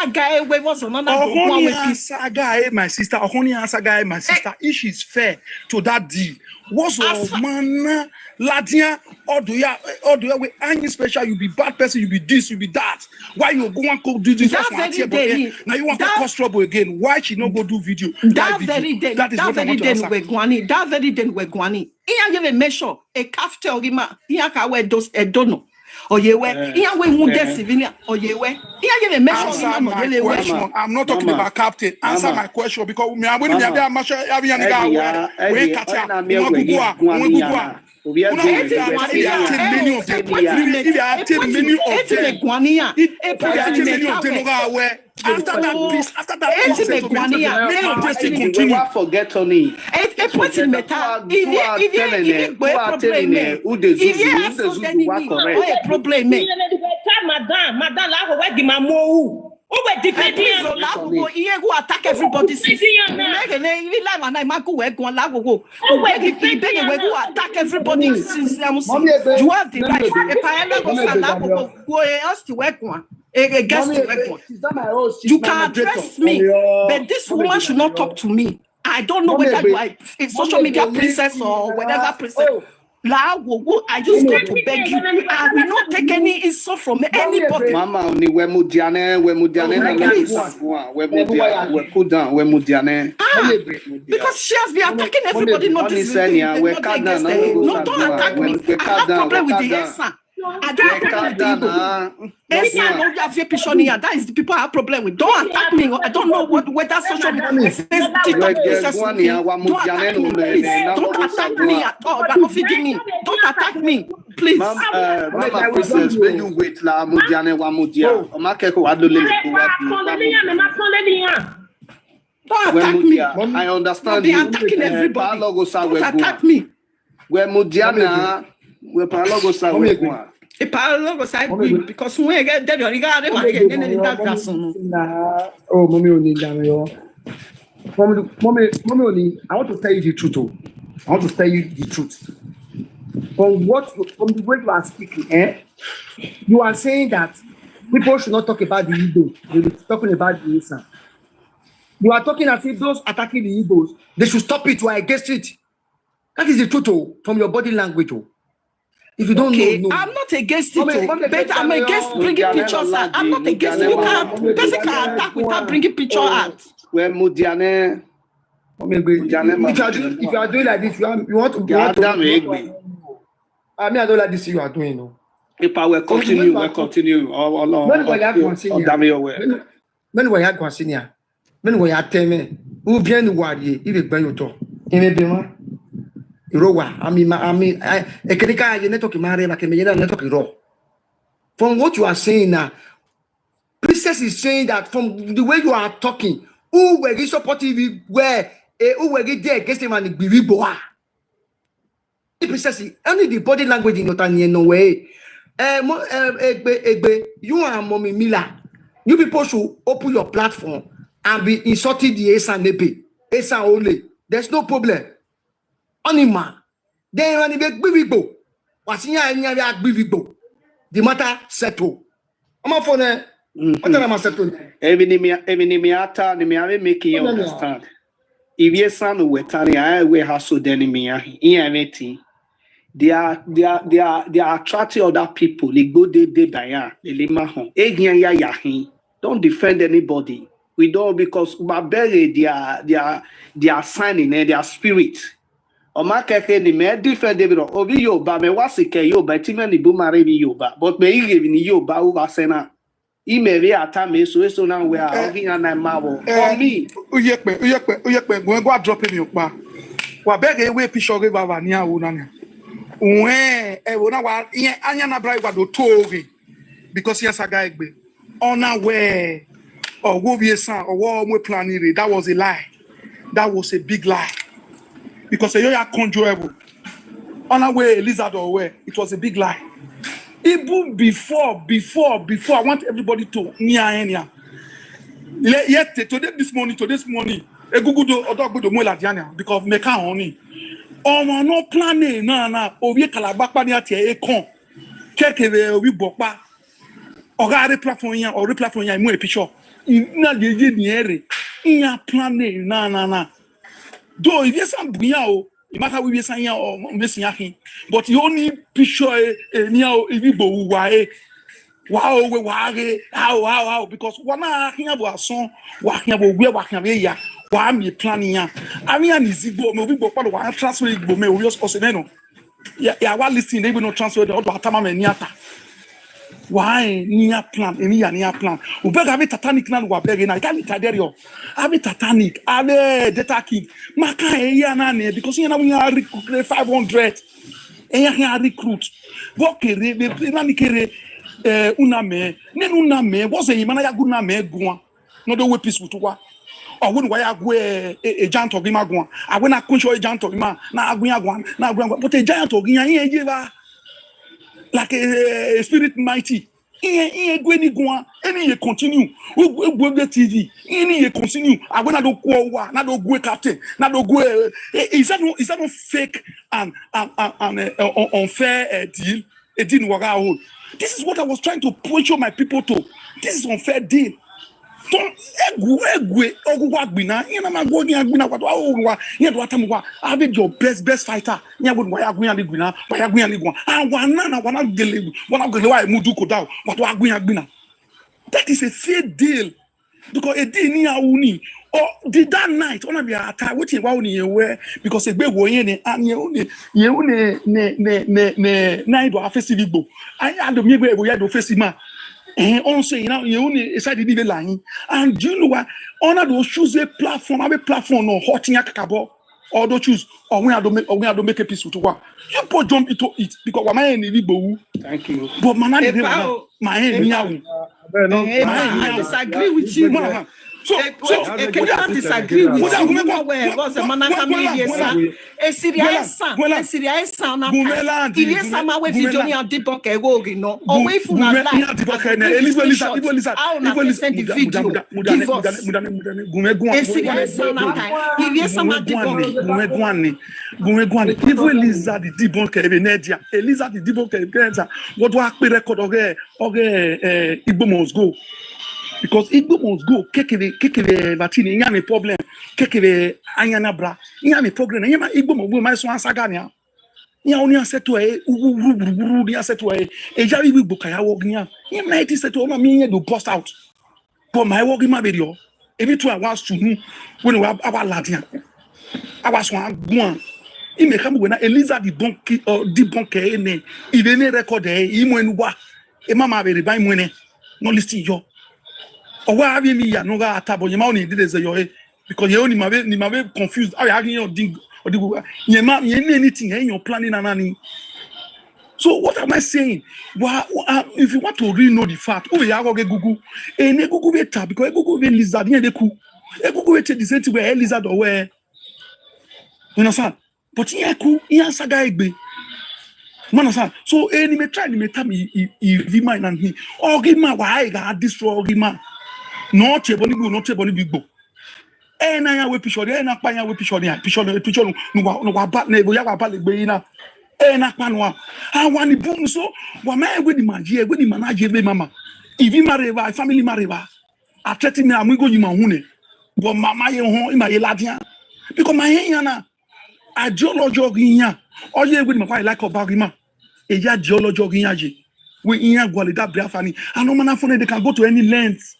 guy was another guy, my sister. Guy, my sister. If she's fair to that deal, what's of man, Ladia, or do you with any special? You be bad person, you be this, you be that. Why you go and go do this? Now you want to cause trouble again. Why she not go do video? That very day, that very day we're guani. That very day we're guani. Iyan you measure a calf tell him. Iyan ka we dos a dono. Or ye we, Iyan we wounded civilian. Or ye we, Iyan you measure. I'm not talking about captain. Answer my question because me I'm going to be a much every guy. We Katia, we are many of them. After that we will forget on it. Who were defending who attack everybody? Who attack everybody since you have the right. You can address me, but this woman should not talk to me. I don't know whether you are a social media princess or whatever princess. I just got to beg you. I will not take any insult from anybody. Mama, only we because she has been attacking everybody, not this. No, don't attack me. I have problem with the Esan. I don't have problem with the Igbo. Esan, you have your picture here. That is the people I have problem with. Don't attack me. I don't know whether social media TikTok is don't attack me, please. Don't attack me at all. You're not feeding me. Don't attack me, please. Mama, princess, when you wait, la mudiane wa mudia. Omakeko adole don't attack me. I understand you. They're attacking everybody. Don't attack me. We're mudiana. We're Eloghosa. Because we get dead, you got oh, mommy, I want to tell you the truth. I want to tell you the truth. From the way you are speaking, you are saying that people should not talk about the Igbo. They be talking about the Esan. You are talking as if those attacking the Igbos, they should stop it. You are against it. That is the truth from your body language. If you don't know, I'm not against it, but I'm against bringing pictures out. I'm not against it. You can basically attack without bringing picture out. Where Mudiane, if you are doing like this, you want to. I mean, I don't like this. You are doing, no. If I will continue, we'll continue. When we have consignment, when we have temen, who vient the warrior, il est bien au temps. From what you are saying now, Princess is saying that from the way you are talking, who were you supporting where who were you there against him and be boa? Princess, only the body language in your tongue, no way. You are Mommy Mila. You people should open your platform and be insulting the Esan Nepe. Esan only. There's no problem. Anima, then when you make Igbo, what's in your Igbo? The matter settle. I'm a phone. What am I settle? Evinimiata, Nimiame making you understand. If your son were telling I will hustle Denimia in anything, they are attracting other people. They go they die. They limaho. Egian yahi. Don't defend anybody. We don't because we bury their signing and their spirit. Omakeke ni me defend David obi Yoba me wasike Yoba timani bumare bi Yoba but me give ni Yoba who wasena imere ata me so na we are ogi na mawo for me uyekpe go drop me opa wa bege we picture we baba ni awu na we e wo na wa anya na bra igba do tori because yes aga egbe ona we or wo bi Esan or wo mo planning that was a lie. That was a big lie. Because you are conjurable. On our way, Elizabeth away, it was a big lie. Even before, I want everybody to near. Yet today, this morning, a Google do more like because meka honey. Oh, no planning, no. Ovi kalabakpa ni ati ekon. Kekeve we bokpa. Or replatform ya, mo picture. na jeje niere iya plan na do if Esan buya o it matter we Esan ya o mesin akin but you only picture ni o Igbo wow we wage how because wana akin abo ason wa akin abo gbe wa akin abo ya wa mi plan ya ami an Igbo me obi gbo pa wa transfer Igbo me o just say no ya wa listen they no transfer the other atama me ni ata why near plan near plan we beg have Titanic na we beg na can it yo have Titanic have data king maka eya na ne because you na we recruit 500 eya recruit what kere be na ni kere una me what's a man ya good na me go no do we peace with wa or when why agwe a giant of him go I when I kuncho a giant of him na agwe agwa na agwe but a giant of him here like a spirit mighty. He continue. We the TV. He continue. I when I don't go, not do go captain, not do go. Is that not fake and unfair deal? It didn't work out. This is what I was trying to push my people to. This is unfair deal. Don't have your best fighter. That is a fair deal because a deal near uni or did that night on be attack which is why you because a big way and you night or festival. I had to make we had to festival. And also, you know, you only decided to be lying. And do you know what? Honor those choose a platform, have a platform or hotting a cabo, or don't choose, or we have to make a piece to work. You put jump into it because my enemy. Thank you. But my enemy, I disagree with you. So can disagree with you. Was a man a serious son, Ilie sama we video ni debunk ego no. Away from that Igbo must go. Because Igbo must go, kekele vatini, inya me problem, kekele anyana bra, inya me problem, inya Igbo must go, my son sagania. Inya oni asetu ni asetu eja Igbo kaya wognia. Inya me iti setu oma mi do bust out. But my wogi ma video, every 2 hours to when we have our ladia. I was one guan. I me come when Eliza debunk ene, even record imwenwa. E mama be rebuy mwene. No listen yo. Or why have me ya no ga atabo you only did as your because you only may confused. I have your ding or the anything in your planning and so what am I saying? Well, if you want to really know the fact, oh yeah, go get Google. And Google be tab because Google be lizard here the coup. Google be the same where lizard or where you understand? But here coup here saga egbe. Man, so any me try me tell me if man and he or give man why I destroy man. Not a body go, not a body big book. And I will picture there, and I will picture no bad neighbor, you have a bad beina. And I panwa. I want the boom so. What man with the man here, with the manager, mama. If you marry, family marry, I threaten me, I'm going to go in my but my home in my Latin. Because my yana, a geology in all year with my like of Bagima. A ya geology in we in ya Gualida Biafani. I know man they can go to any length.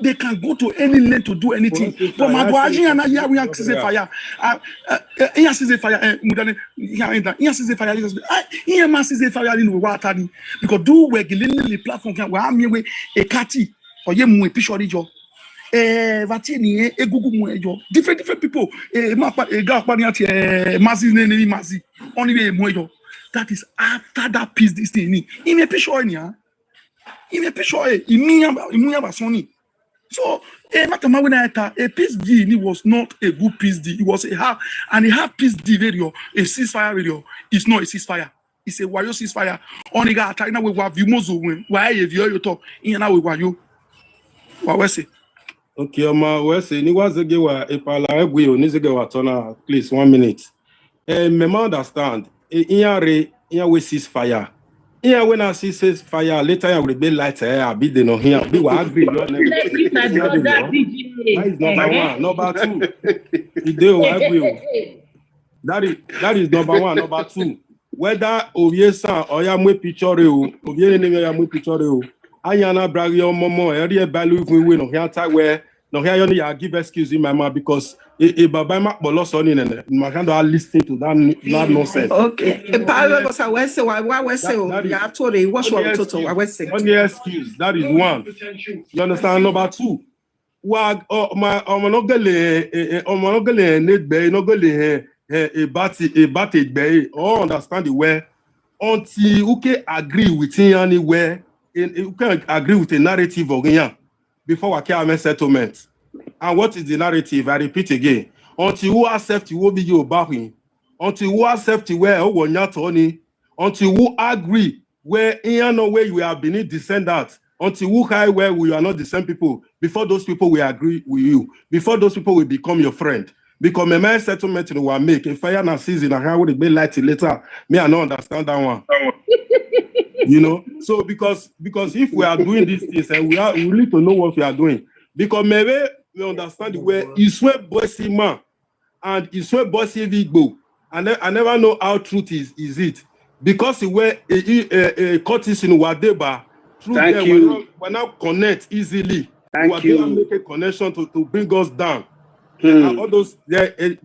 They can go to any length to do anything. But my boy, here we are season fire. Here season fire. Here season fire. Here man season fire in water. Because do we the platform can we have me a catty or ye mu picture jo. Vatini e Google mu jo. Different people. Mapa ga paniati mazi nene mazi. Only mu jo. That is after that piece this thing. In a picture in ya. In a picture. Imuya basoni. So, a peace deal it was not a good peace deal. It was a half peace deal video, a ceasefire video. It's not a ceasefire. It's a wayo ceasefire. Only got China we have Vimozo when why if you talk in now we wayo. What we say? Okay, we say ni wazege wa epala egwe onizege wa tona please 1 minute. Me understand. In we ceasefire. Yeah, when I see says fire, later I will be light. I be the no here. Be what agree. That is number one. Number two, I agree. That is number one. Number two, whether Esan or Yamwe picture o, Yamwe picture Ayana Bragio Momo, area value if we win on here where no here only I give excuse in my mouth because a Baba Bolos on in and my hand are listening to that nonsense. Okay. Eloghosa, why say why say ya told you what you total I say. Only excuse, that is one. You understand? Number two, wag my omonogale need be no go a batted bay or understand the way until you can agree with him anywhere. You can agree with the narrative of Genya before we can make settlement. And what is the narrative? I repeat again. Until you accept you will be your backing. Until you accept where Tony. Until you agree where in no way you are beneath descendants. Until you high where we are not the same people. Before those people will agree with you. Before those people will become your friend. Because my settlement in will make a fire and season and how would it be light later? Me, I don't understand that one. You know, so because if we are doing these things and we need to know what we are doing. Because maybe we understand where Iswe bossy man and Iswe bossy Igbo. And I never know how truth is it. Because where a courtis in Wadeba, through there we now connect easily. Thank you. Make a connection to bring us down. All those that is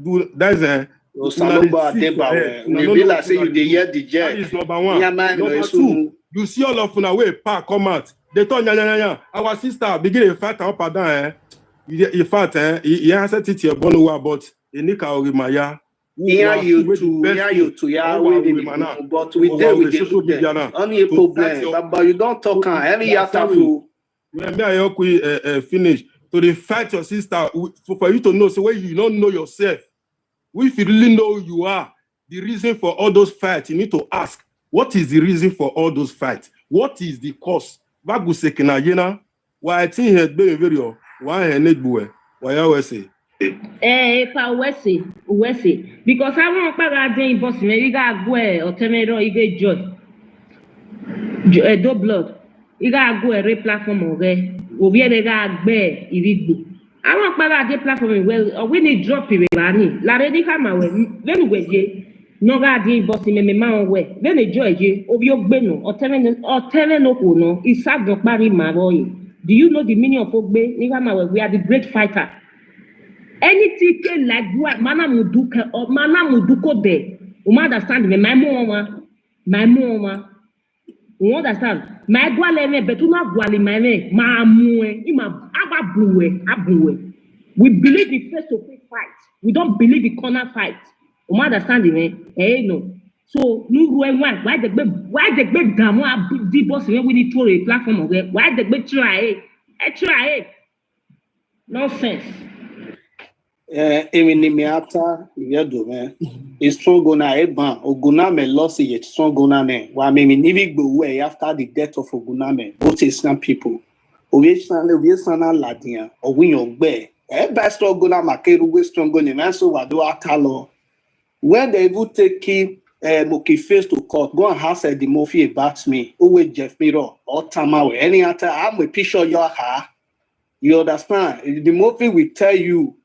number one. Number two, you see all of una way park come out. They told our sister begin a fight up and down. In fact, he answered it here, but Nika you but we deal with the only problem. But you don't talk on every after finish. To the fight your sister for you to know so when you don't know yourself. If you really know who you are, the reason for all those fights, you need to ask, what is the reason for all those fights? What is the cause? Why I think had been very why need boy? Why I say? Because I want to boss me, you got go or temero, you get joy. Do blood. You got go a platform okay. I want to platform well. We need drop it. La ready come away. Then we no garden boss in me man way. Then enjoy ye. Obio beno or telling no no. It's sad not marry my boy. Do you know the meaning of Ogbe? We are the great fighter. Anything like what mana muduka or mana muduko de. You understand me? My mama. You understand? My gualeme betuna guali my mamue ima abuwe. We believe in face-to-face fight. We don't believe in corner fight. You understand me? No. So no why the big damo the boss when we need to a platform of it. Why the big try? Nonsense. It's strong gonna Eban, Oguname lost it, strong gonna ne. Why maybe Nivig away after the death of Oguname, both Islam people. Oviesana Ladia, or win your bear. Everybody strong gonna Makeru, we strong gonna Manso Wado Atalo. When they would take him Moki face to court, go and ask the Murphy about me, always Jeff Mirror, or Tamawe, any other, I'm a picture your hair. You understand? The Murphy will tell you.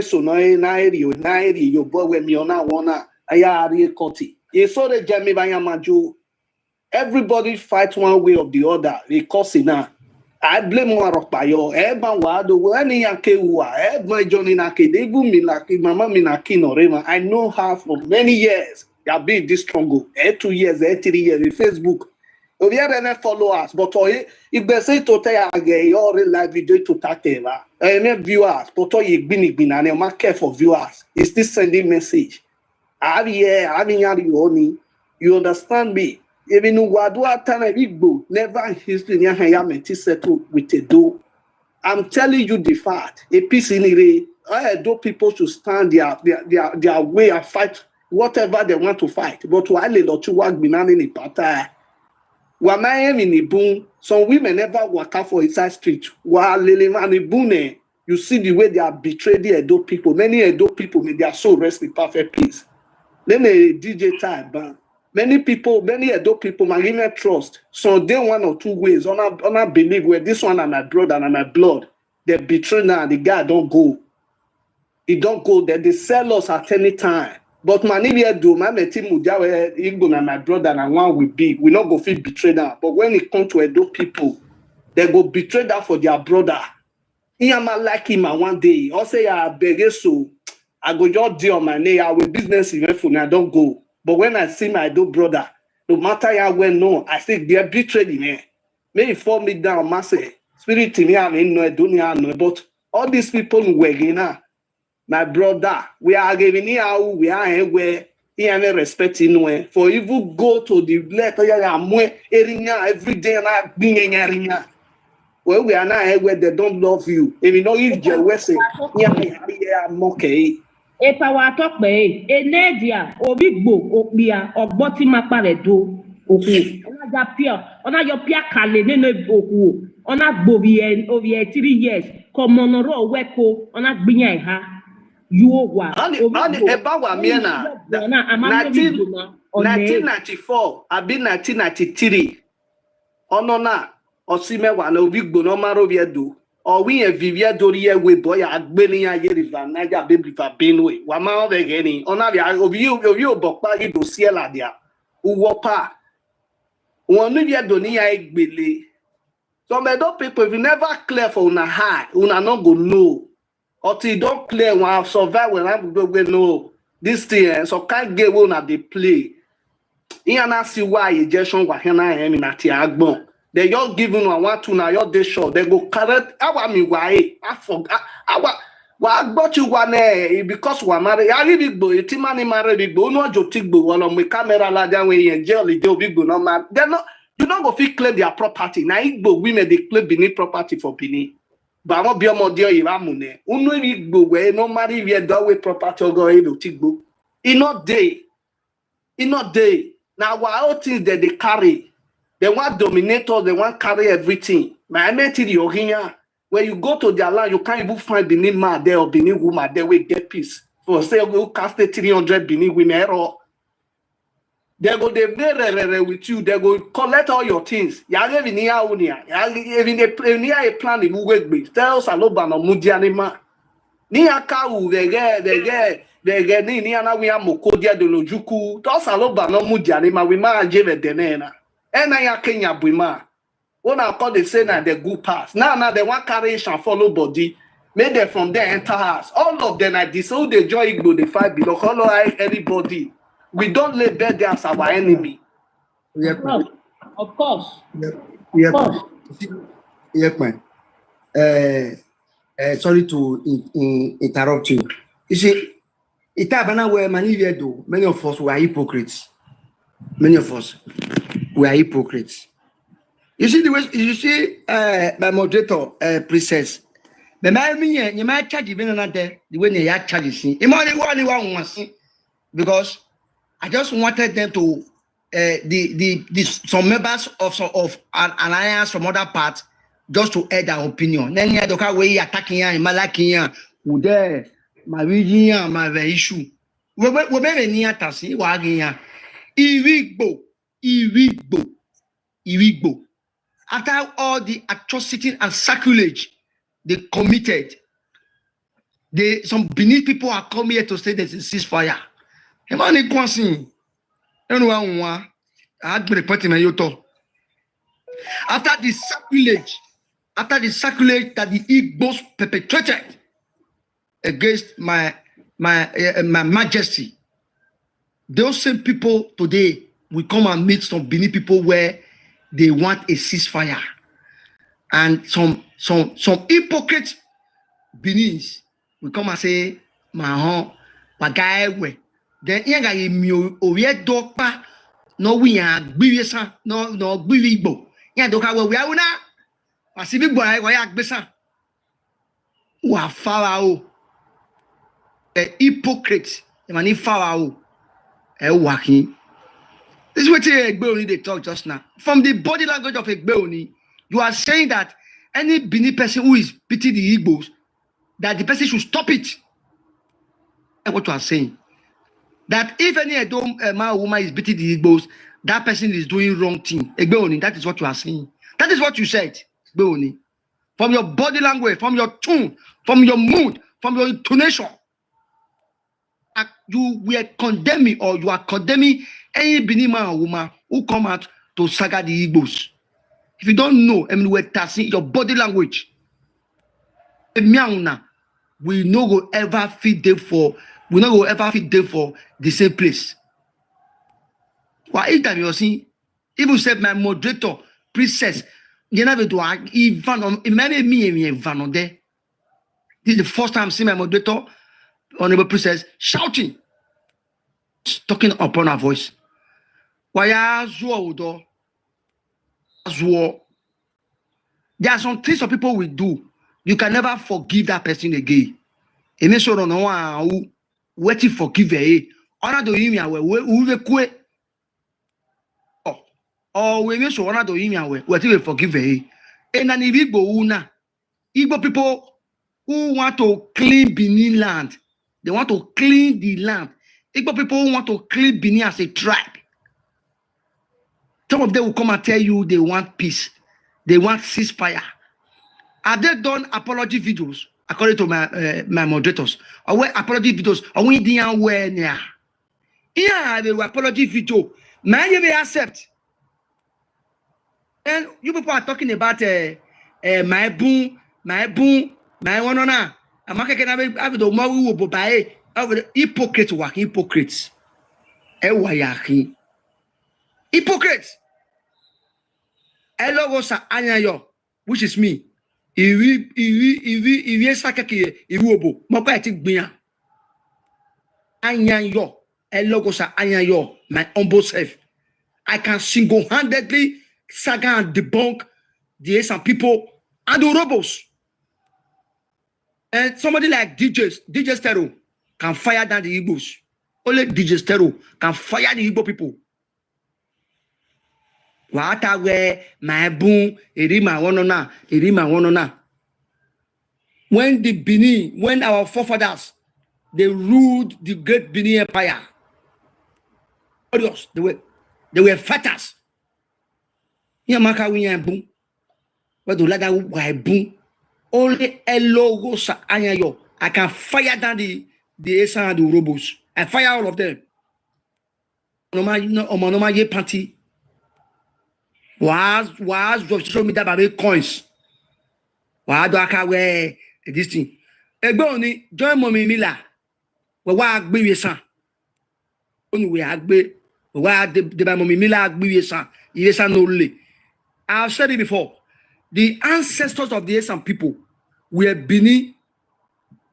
So your boy when me on wanna ayari koti. You saw the Jamie Bayamaju. Everybody fight one way or the other. They cause now. I blame one rock by your Eban Wado, any Yakewa, my Johnny Naki, they boom me like Mama Minaki or Rema. I know her for many years. They have been this strong. 2 years, 3 years in Facebook. We have follow us, but if they say to tell your live video to Tateva, viewers, but you been and you care for viewers. Is this sending message? You understand me? Even Wadua Tana Igbo, never in history Hayameti settled with a do. I'm telling you the fact. A piece in it, do people should stand their way and fight whatever they want to fight. But while they don't work binani in the party. Wamaem in the boom, some women never walk out for inside street. While Lilimani Bune, you see the way they are betrayed the Edo people. Many Edo people, they are so rest in perfect peace. Then a DJ time ban. Many people, many adult people, my inner trust. So they 1 or 2 ways. On a believe where this one and my brother and my blood. They betray now. The guy don't go. He don't go there. They sell us at any time. But man, if you do, my team Igbo and my brother and one will be. We not go feel betrayed now. But when it comes to adult people, they go betray that for their brother. He am like him one day. Or say I beg so. I go just deal on my name. I will business event for me. I don't go. But when I see my adult brother, no matter how well known, I say they are betrayed me. Maybe fall me down, massive spirit in here, no, don't know. But all these people who were now, my brother, we are giving here, we are where he have respect in way. For even go to the letter, every day and I being in area. Well, we are now where they don't love you. If you know if you're West, I'm okay. Epa wa talk be enedia obigbo opia ogboti mapare do oku ona ja pure ona yo pia kale nene oku ona gbobi en over 3 years komonoro weko ona gbinya iha yuogwa Ani eba wa mie na 1994 abi 1993 ono na osime wa na obigbo no maro biedo or we a vivia dori we boy agbeni ya river naija baby for benwe wa ma o be geni ona bi obi bokpa gi do siela dia uwo pa won no bia do ni ya egbele some adult people if you never clear for una high una no go know until you don't clear one survive when I go know this thing so can't get one at the play in na see why injection wa hena em na ti agbon. They just give you 1 2 now you're sure they go correct our me why I forgot our what got you one because we married I really Igbo iti man married Igbo no jo tigbo one me camera la down we in jail the Igbo no man they no you don't go fit claim their property na Igbo women they claim Benin property for Benin but I'm be more dear iramune unu Igbo we no marry we do we property go ilo tigbo in not day now what all things that they carry. They want dominators, they want carry everything. My mate in your here, when you go to their land, you can't even find Benin man there or Benin woman there will get peace. For say you cast 300 Benin women or they go they with you, they go collect all your things. You have even near unia, even a plan in Uwegbe. Tell us aloba no mudianima. Ni aka u they get ni ana we amokodia de lojuku. Tell us aloba no mudianima we ma jeve denena. Ena ya Kenya Bwima. When I call they say now the good pass. Now they want carry and follow body. Make them from there enter house. All of them like this. So they join Igbo, they fight below. Follow anybody. We don't let bed there as our enemy. Of course. Yep, man. Sorry to interrupt you. You see, Itabana where many of us were hypocrites. Many of us. We are hypocrites. You see the way you see my moderator princess. The man you might charge even another the way they are charging. Because I just wanted them to some members of an alliance from other parts just to add their opinion. Then you have way attacking and malaking who there my region my issue. We be near Tasi waginya. Igbo. After all the atrocities and sacrilege they committed, some Benin people are coming here to say there's a ceasefire. After the sacrilege that the Igbos perpetrated against my majesty, those same people today will come and meet some Benin people where they want a ceasefire, and some hypocrite Beninese will come and say, "Mahon, pagawe." Then here guy mi oye dokpa no we are gbiyesa no gbiligbo. Here doka we are una asibi gbo ai ya gbesa. Wa farao. A hypocrite, the man farao. Working. This is what Egbeoni they talk just now. From the body language of Egbeoni, you are saying that any Benin person who is beating the Igbos, that the person should stop it. And what you are saying. that if any man or woman is beating the Igbos, that person is doing wrong thing. That is what you are saying. That is what you said. From your body language, from your tone, from your mood, from your intonation, you were condemning or you are condemning any Benin man or woman who come out to saga the Igbos. If you don't know, we're testing your body language. We no go ever feed them for the same place. Why each time you're seeing, even said my moderator, princess, you never do even on me on there. This is the first time I'm seeing my moderator, honorable princess, shouting, talking upon her voice. Why are there are some things some people will do. You can never forgive that person again. And make sure no what to forgive her. Honor do him we quit. Or we make sure honor do him what to forgive her. And an Igbo people who want to clean Benin land, they want to clean the land. Igbo people who want to clean Benin as a tribe. Some of them will come and tell you they want peace, they want ceasefire. Have they done apology videos according to my moderators? Or what apology videos? Or we didn't wear near? Yeah, the apology video. Man, you may accept. And you people are talking about my boom, my one on a. I'm not going to have the more we will buy hypocrites work, hypocrites. Hypocrites. Eloghosa anyayo, which is me. Iwi sakake iwi obo. Moko eti gbiyan. Anyayo. Eloghosa anyayo. My humble self. I can single-handedly saga and debunk the Esan people and the robots. And somebody like DJ Stereo can fire down the Igbos. Only DJ Stereo can fire the Igbo people. Wata we my boom, erima wonona. When the Benin, when our forefathers they ruled the great Benin Empire, they were fighters. Yamaka we boom. But the ladder why boom. Only Eloghosa anyayo. I can fire down the Esan and the robots. I fire all of them. Omanoma ye panty. Was show me that by coins. Why do I wear this thing? Egboni join mommy Mila. Why agbe Esan? Only we agbe. Why the mommy Mila agbe Esan no le. I've said it before. The ancestors of the Esan people were Benin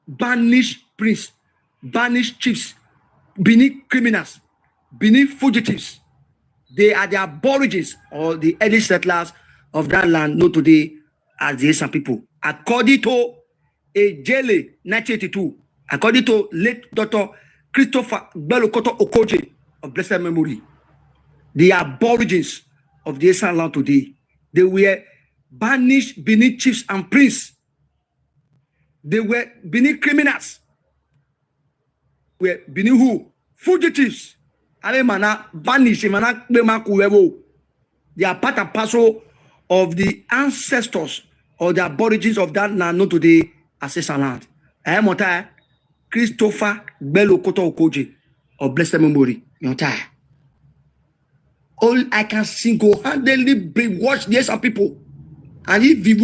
banished prince, banished chiefs, Benin criminals, Benin fugitives. They are the aborigines or the early settlers of that land known today as the Esan people. According to a Jele 1982, according to late Dr. Christopher Belokoto Okoje of blessed memory, the aborigines of the Esan land today, they were banished Benin chiefs and princes. They were Benin criminals. Were Benin who? Fugitives. They are part and parcel of the ancestors or the aborigines of that land known today as Esan land. I am Christopher Belokoto Okoje of blessed memory. All I can single-handedly brainwash the Esan people. And if you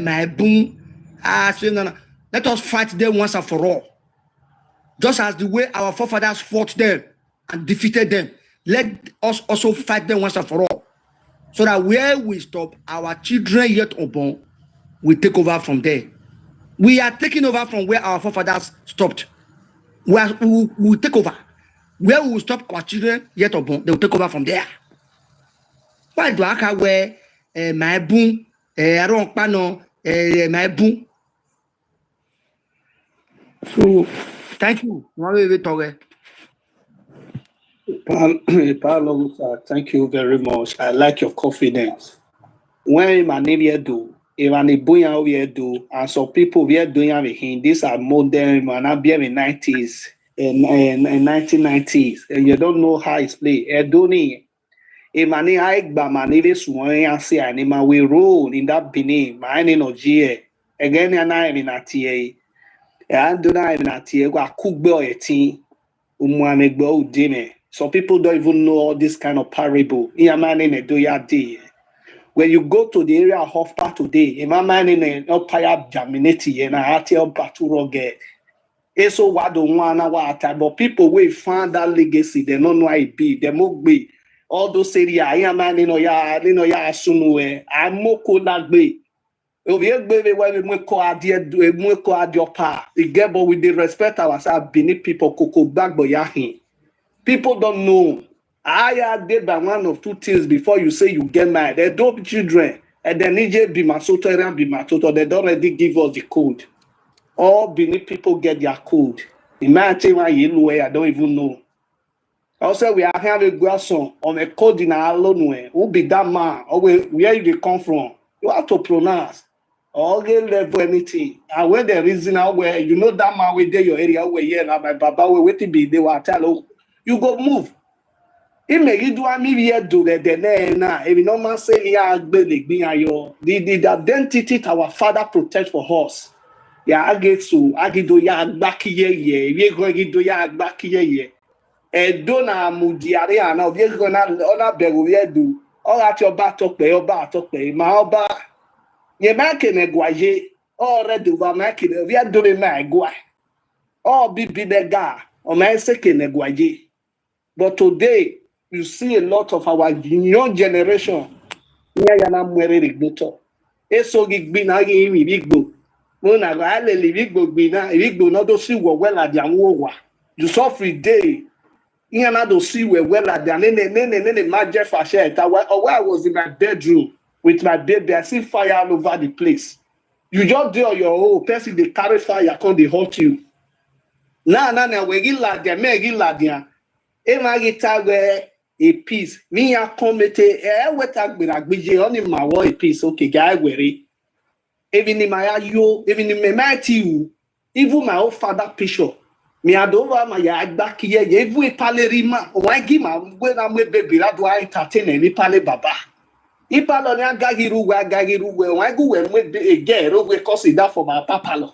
my boom, let us fight them once and for all. Just as the way our forefathers fought them and defeated them, let us also fight them once and for all. So that where we stop, our children yet unborn will take over from there. We are taking over from where our forefathers stopped. We will take over. Where we will stop our children yet unborn, they will take over from there. Why do I wear my boom? I don't know my boom. So thank you. Eloghosa, thank you very much. I like your confidence. When my neighbor do, Even the boy we do, and some people we are doing with him. These are modern man. I be in the 90s and 1990s, and you don't know how it's played. Edoni, Emani Aigba Manile Suwan and say anima we roll in that Benin, my name of GA. Again, and I am in a TA. And do not even a TA. Go a cook boy a teen. Umwanegbo Udime. Some people don't even know all this kind of parable. When you go to the area of Hofpa today, a man in an empire germinati and a hotel paturo get. So what don't want water, but people will find that legacy, they don't know it be, they must be. All those area, I am man in ya sunwe, I'm moko that be. If you baby, when we make idea, do a moko adio pa, the gable with the respect ourselves beneath people, cocoa back by yahin. People don't know. I did by one of two things before you say you get married. They don't children, and then EJ be my soto and be my toto. They don't already give us the code. All beneath people get their code. Imagine why you way I don't even know. Also, we are having a grandson on a code in our own way. Who be that man? Or where you come from? You have to pronounce. Or get level anything. And when the reason out where you know that man will there your area where yeah, now my baba will wait to be they will tell you go move. It may you do a million do the na if you no man say yeah the identity our father protect for us. Yeah, I get so I get do ya back ye we go get do ya back ye. E do na mudiare ana we go na ona beru we do. All at your back talk pe ma oba ye make ne gwaje already over make we are doing my gwa. All be the guy or my second ne gwaje. But today, you see a lot of our young generation. Eso gigbina Igbo. Mona gale Igbo gbina Igbo no do see well at the anwowa. You suffer day. Iana do see well at the nene major fashion. Or I was in my bedroom with my baby, I see fire all over the place. You just do your own person they carry fire, come they hurt you. Na we gila dia me gila dia. Emagita where a piece. Me a comete weta gbiragbije oni ma wo a piece okay guy were. Even in my even in my you, even my own father picture. Me adova my back here, even a palerima, or I give my when I'm with baby, that do I entertain any pale baba. Ipalonia gagiru, when I go and with a girl, we consider for my papalo.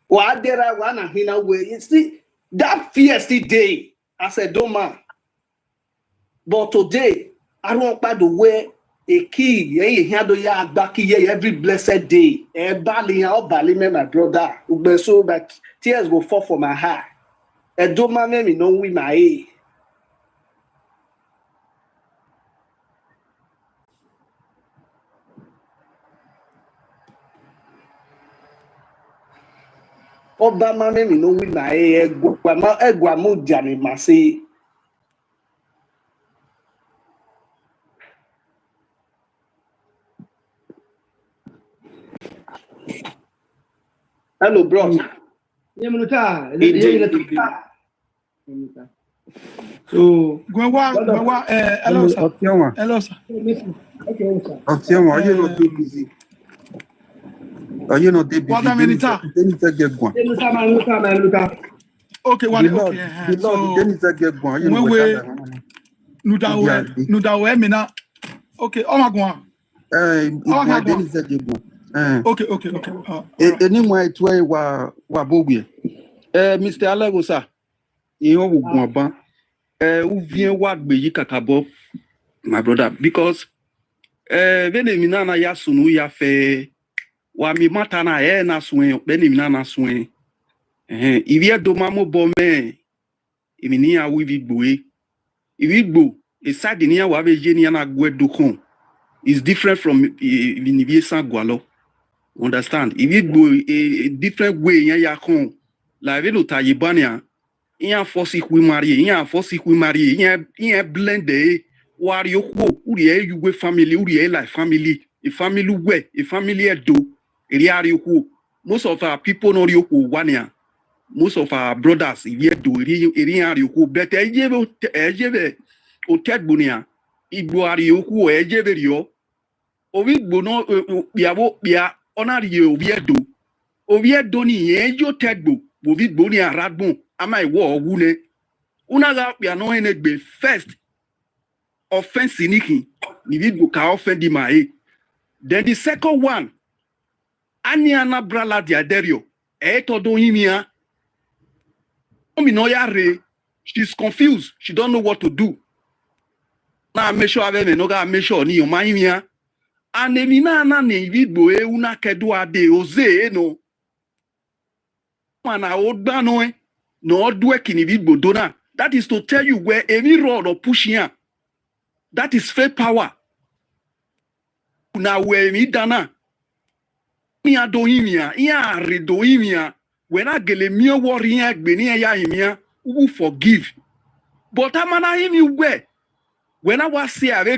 What there I want to hear away. You see, that feisty day. I said, don't man. But today, I don't by the way a key, every blessed day. My brother, so that tears will fall from my heart. And don't man me know with my age. Obama me no win na egwa mo jani mase. Hello bro. So gwa Eloghosa. Option are you not too busy? Are you not busy? What many time? Okay, one okay. Nous da maintenant. Okay, on va go. Okay. Anyway, it's why wa bobie. Mr. Eloghosa, you go ban. Ou vient wa gbe yi kakabo, my brother, because vele mina na ya sunu ya fe wa mi mata na na swen, vele mina na swen. Ivie do mamo bome, imini ya wi Igbo. Igbo, e side ni ya wa veje ni na gwedo kon. Is different from Esan Gwalo. Understand? Igbo a different way ya kon. La velo tayibania. Iyan force we marry, iyan blend wario ko uri e yuwe family, uri e like family, a family we, a family do, eri ko. Most of our people no rio ko wania. Most of our brothers here do eri ari ko, but ejebe o tedbunia Igbo ari ko ejebe rio. obi gbono biabo bia onari ye obi edo ni ejo tegbo obi gbo ni aradbon ama iwo ogune una ga bia no enegbe first offense niki ni video ka offend my. Then the second one ani anabrala diaderio todo himia she's confused, she don't know what to do. Na make sure ave no ga make sure ni o mahimia anemina na ne Igbo una kedu ade oze no mana odba no do kini Igbo dona. That is to tell you where any rod or pushing. That is fake power. Now where me dana mi adohimia ya redohimia when I gele mi warrior gbeni ya himia who forgive. But amana him where when I was say ave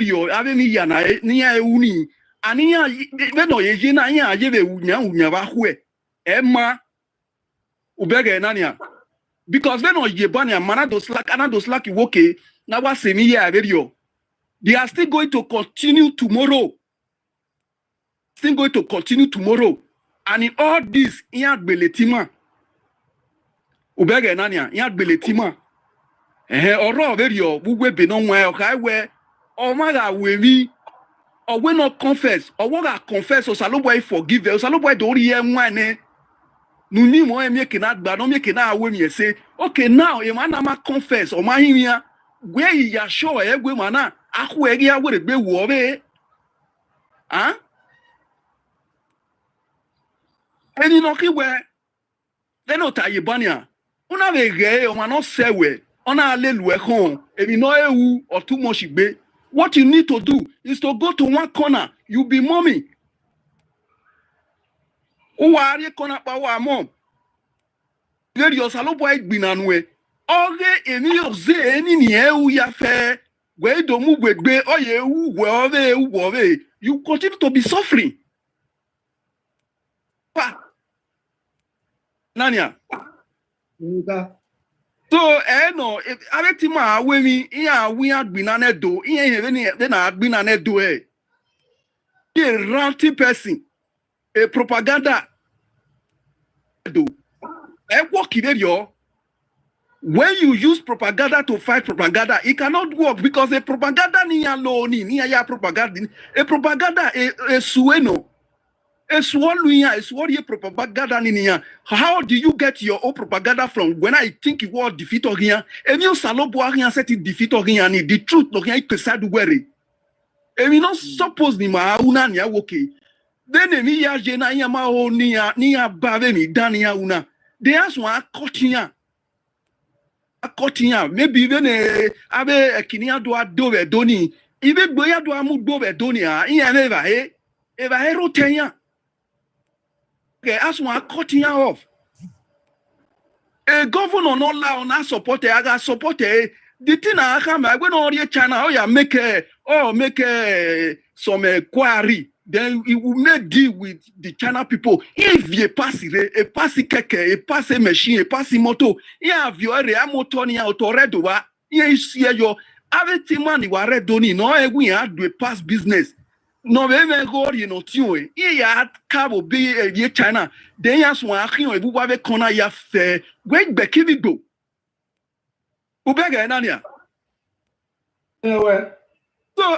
mi ya na ni ya uni ani ya no ye na ya ye unya ba hwe emma ubege nania because when no ye bania mana do slack woke na wa say mi ya ave they are still going to continue tomorrow. Still going to continue tomorrow. And in all this, il y a beletima. Ubege nania, il y a beletima. Oro verio, we be no way, okay, where or maga we or we not confess, or what I confess, or saloboy forgive, or saloboy don't hear one. Nuni mo emi cannot, but no me cannot when you say, okay, now you man confess, or my here, where you are sure, we mana, akuegia would be wobe. Huh? And you know, where they not Tayibania. Una vege, or man not say we, on a little home, if you know who or too much be. What you need to do is to go to one corner. You be mommy. Who are you corner power mom? There your saloboy binanwe. Oge emi oze eni ni u ya fe. Where do move with be oh ye where you continue to be suffering. Nania. So no, if avetima we mi iya we had been an edo, iya then I had been an edo a ranty person, a propaganda edo. Work in when you use propaganda to fight propaganda, it cannot work because a propaganda ni ya propaganda, a propaganda a sueno. It's what you propaganda niya. How do you get your own propaganda from? When I think it was defeat or here, and you salobo here set it defeat or here, the truth no here pesad worry. And we not suppose ni ma una ni okay. Then me ya jena ya ma ho ni ya bave mi dania una. They ask one a cutting maybe even ave a kinia do a dove doni. Even boya do a mu dove donia. Iya never eva hero tenya. Okay, as one cutting off. A governor not allow not support I got support the thing I come I went on your channel. Oh yeah, make some query. Then it will make deal with the China people. If you pass a passy keke, a passy machine, a passy moto, yeah, if you are a motor ni autoredo, yeah, see your everything man you are redoni. No, we had to pass business. No, we go you know tune. Yeah, cabo be a China. Then yes, one action we have a corner ya fair. Wait, Becky Igbo. Ubega Nania. So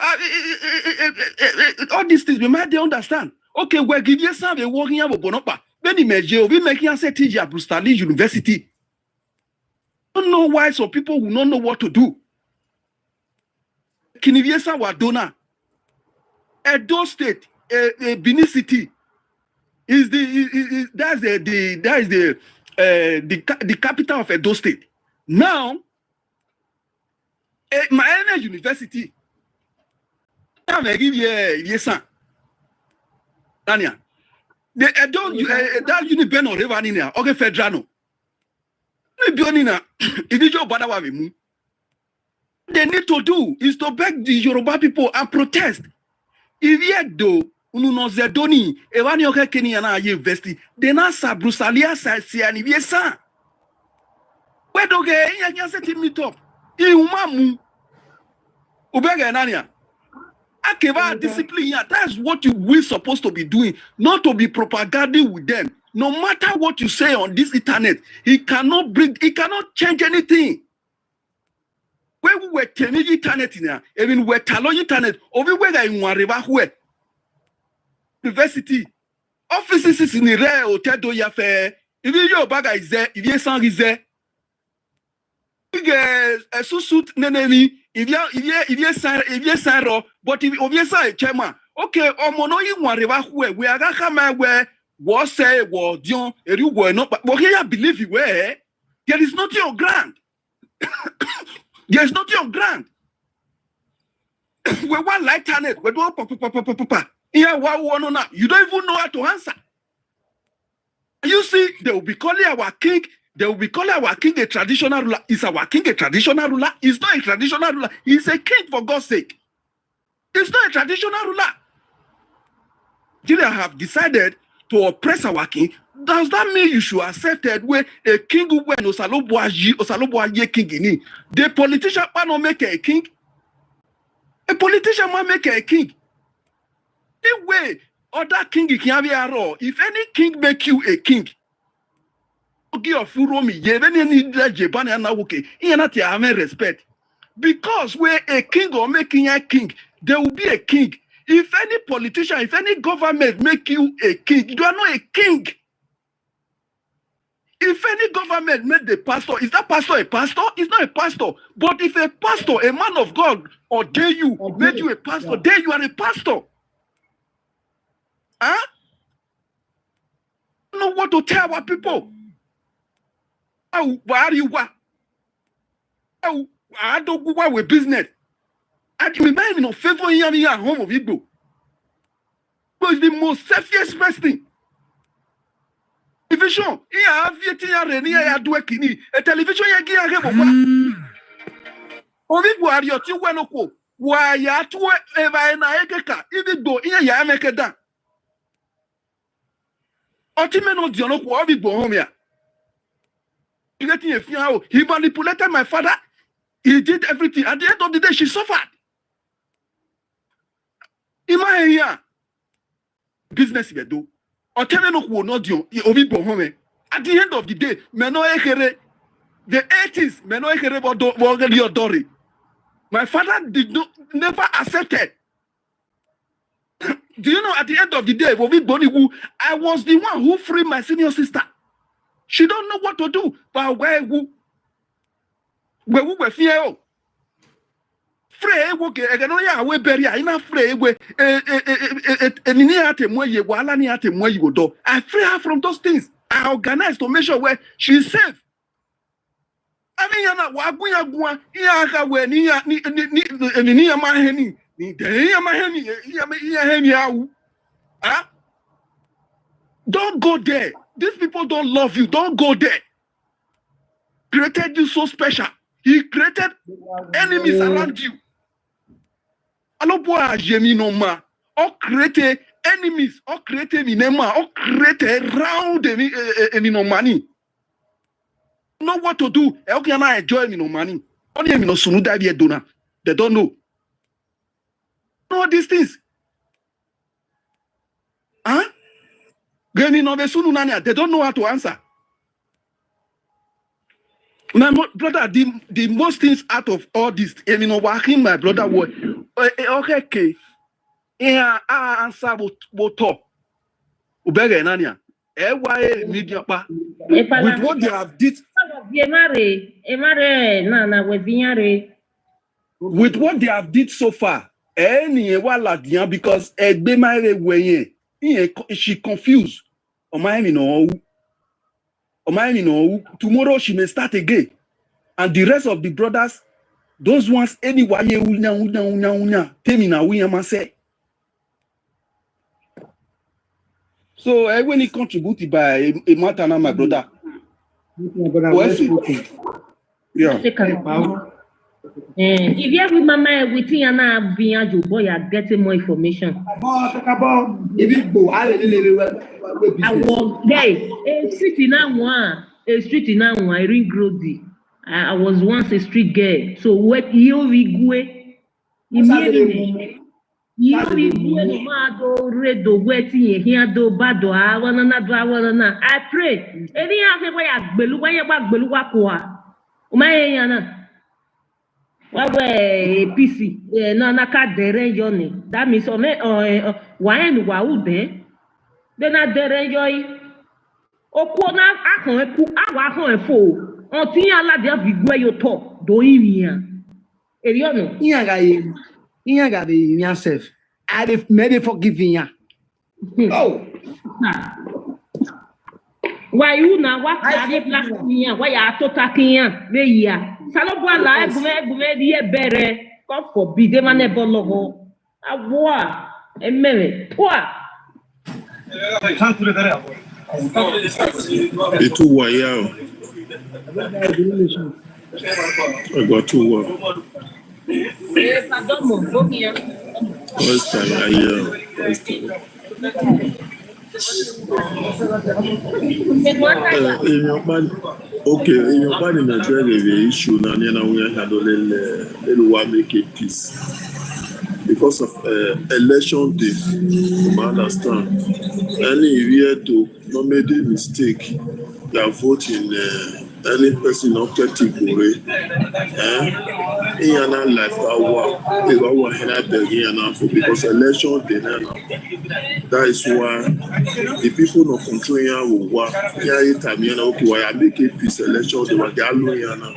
all these things we might understand. Okay, well, give you some working out of Bonopa. Then imagine we making us a teacher at Bristol University. I don't know why some people will not know what to do. Kiniviesa Wadona. Edo State, Benin City, is the capital of Edo State. Now, Miami University, I'm going to give you Esan. Dania, the Edo that Uniben or Revanina, okay, Fedrano. They need to do is to beg the Yoruba people and protest. If you do, no zedoni, evani oke Kenya na university, then asa brusalia si ani Esan. Where do ge ya set meet up? Iumamu. Ubega nania. Akeva discipline here. That's what we're supposed to be doing, not to be propagating with them. No matter what you say on this internet, he cannot change anything. When we were telling internet now, even we telling internet, over where in Wariba University, offices in the rare hotel do ya fair. If your bag is there, if Esan is there, a suit nenemi, if you sign, but if you say chairman, okay, or mono you Wariba we are gonna where was say, was Dion, and you were not, but here I believe you were. There is not your grant. There's not your grant. We want light on it. We don't papa. Yeah, you don't even know how to answer. You see, they will be calling our king. They will be calling our king a traditional ruler. Is our king a traditional ruler? He's not a traditional ruler. He's a king for God's sake. He's not a traditional ruler. They have decided to oppress our king. Does that mean you should accept it where a king who went Osaloboaye king in? The politician cannot make a king. A politician might make a king. The way other king can be a raw. If any king make you a king, give respect. Because where a king or making a king, there will be a king. If any politician, if any government make you a king, you are not a king. If any government made the pastor, is that pastor a pastor? It's not a pastor. But if a pastor, a man of God, ordain you, made you a pastor, then you are a pastor. Huh? I don't know what to tell our people. Where are you? I don't go with business. I can remind me favor in home of Igbo. But it's the most selfish person. Television, il y a un il y a deux kini. Et télévision, il y a un gars. On vit voir yo ti weno ko. Wa ya tu e ba na ekeka. Ibi do il y a un mec dedans. On ti meno di ono ko obi bo home ya. You get in a fear. He manipulated my father. He did everything. At the end of the day, she suffered. Imagine business you do. At the end of the day, the 80s, my father never accepted. Do you know at the end of the day, I was the one who freed my senior sister. She don't know what to do. But where we were fear. Free woke eganoya we bury ina free we ni ate moye wala ni ate moye godo. I free her from those things. I organize to make sure where she's safe. I mean yana wagunya gwa iya aka we ni ma heni ni de ma heni ya heni awu. Ah? Don't go there. These people don't love you. Don't go there. Created you so special. He created enemies around you. Aloboa jemi no ma, or create enemies, or create minema, or create around any no money. Know what to do? How can I enjoy me no money? Only me no sunu davie dona. They don't know. Know these things. Huh? Gani no sunu nania. They don't know how to answer. My brother, the most things out of all this, I mean, working my brother was okay. Yeah, I answer what talk. Ubega nania. Media pa. With what they have did. With what they have did so far, because she confused. Tomorrow she may start again. And the rest of the brothers, those ones, anyway, so when it contributed by a matana, my brother. Yeah. If you have with mama with you and being boy, you are getting more information. I was guys, a street in one, ring roadie. I was once a street girl. So what you immediately You be no mado redo waiting here do bado awana. I pray. Any have why agbelu wa kwa. Umaye yana. Wawe PC na ka dere yoni. That means on wa en wa ude. Then na dere yoyi. Okwo na akon eku awa akon efo. On tin ala dia vigwe yo to do irian. Eriono. Iyan ga be yourself. I dey maybe forgiving ya. Oh. Why you na wa carry plastic yan? Why ya to takiyan? Me ya. Salobwa la egume di e bere. God forbid e man e bologo. Awa. Emere. Poa. Et tout voyant. I got to work. Pardon mon bien. First time I hear. Okay, in your man in Nigeria, the issue now we are handling the make a peace because of election day. You understand? Any year to not make a mistake, they are voting any person not getting away. In your life, they go because election day now. That is why the people not controlling will work. Okay, I make a peace election. They were now,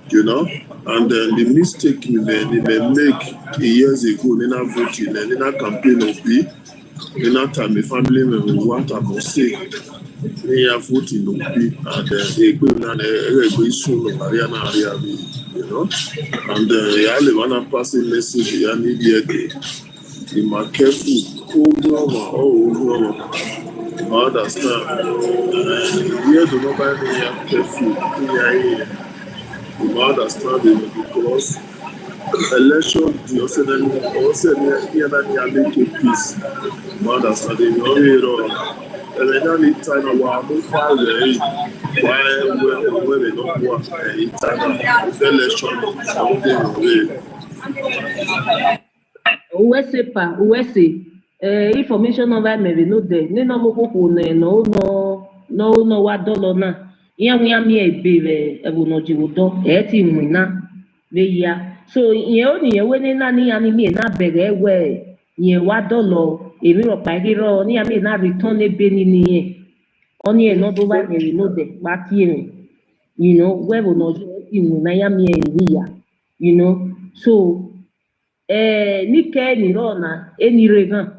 you know, and then the mistake they may make years ago in a voting and in a campaign of be in a time a family member want to say they are voting of be and they go and they soon you know, and they all want to pass a message immediately. Be more careful. I understand. Here do not buy me careful. You understand it because election you also here that they are making peace. You understand it. And then need time our move why we don't work in time election USA information over maybe no there. No what dollar na. Iya we am here be no jiwodo ti mwina we ya. So iye oni we na ni ani mi na bere we iye wa dollar emi ro pa ro ni ami na return e be ni niye. Oni e no do ba me no there ba ti e. You know, we no ji na ya mi e ya. You know, so ni ke ni ro na eni regan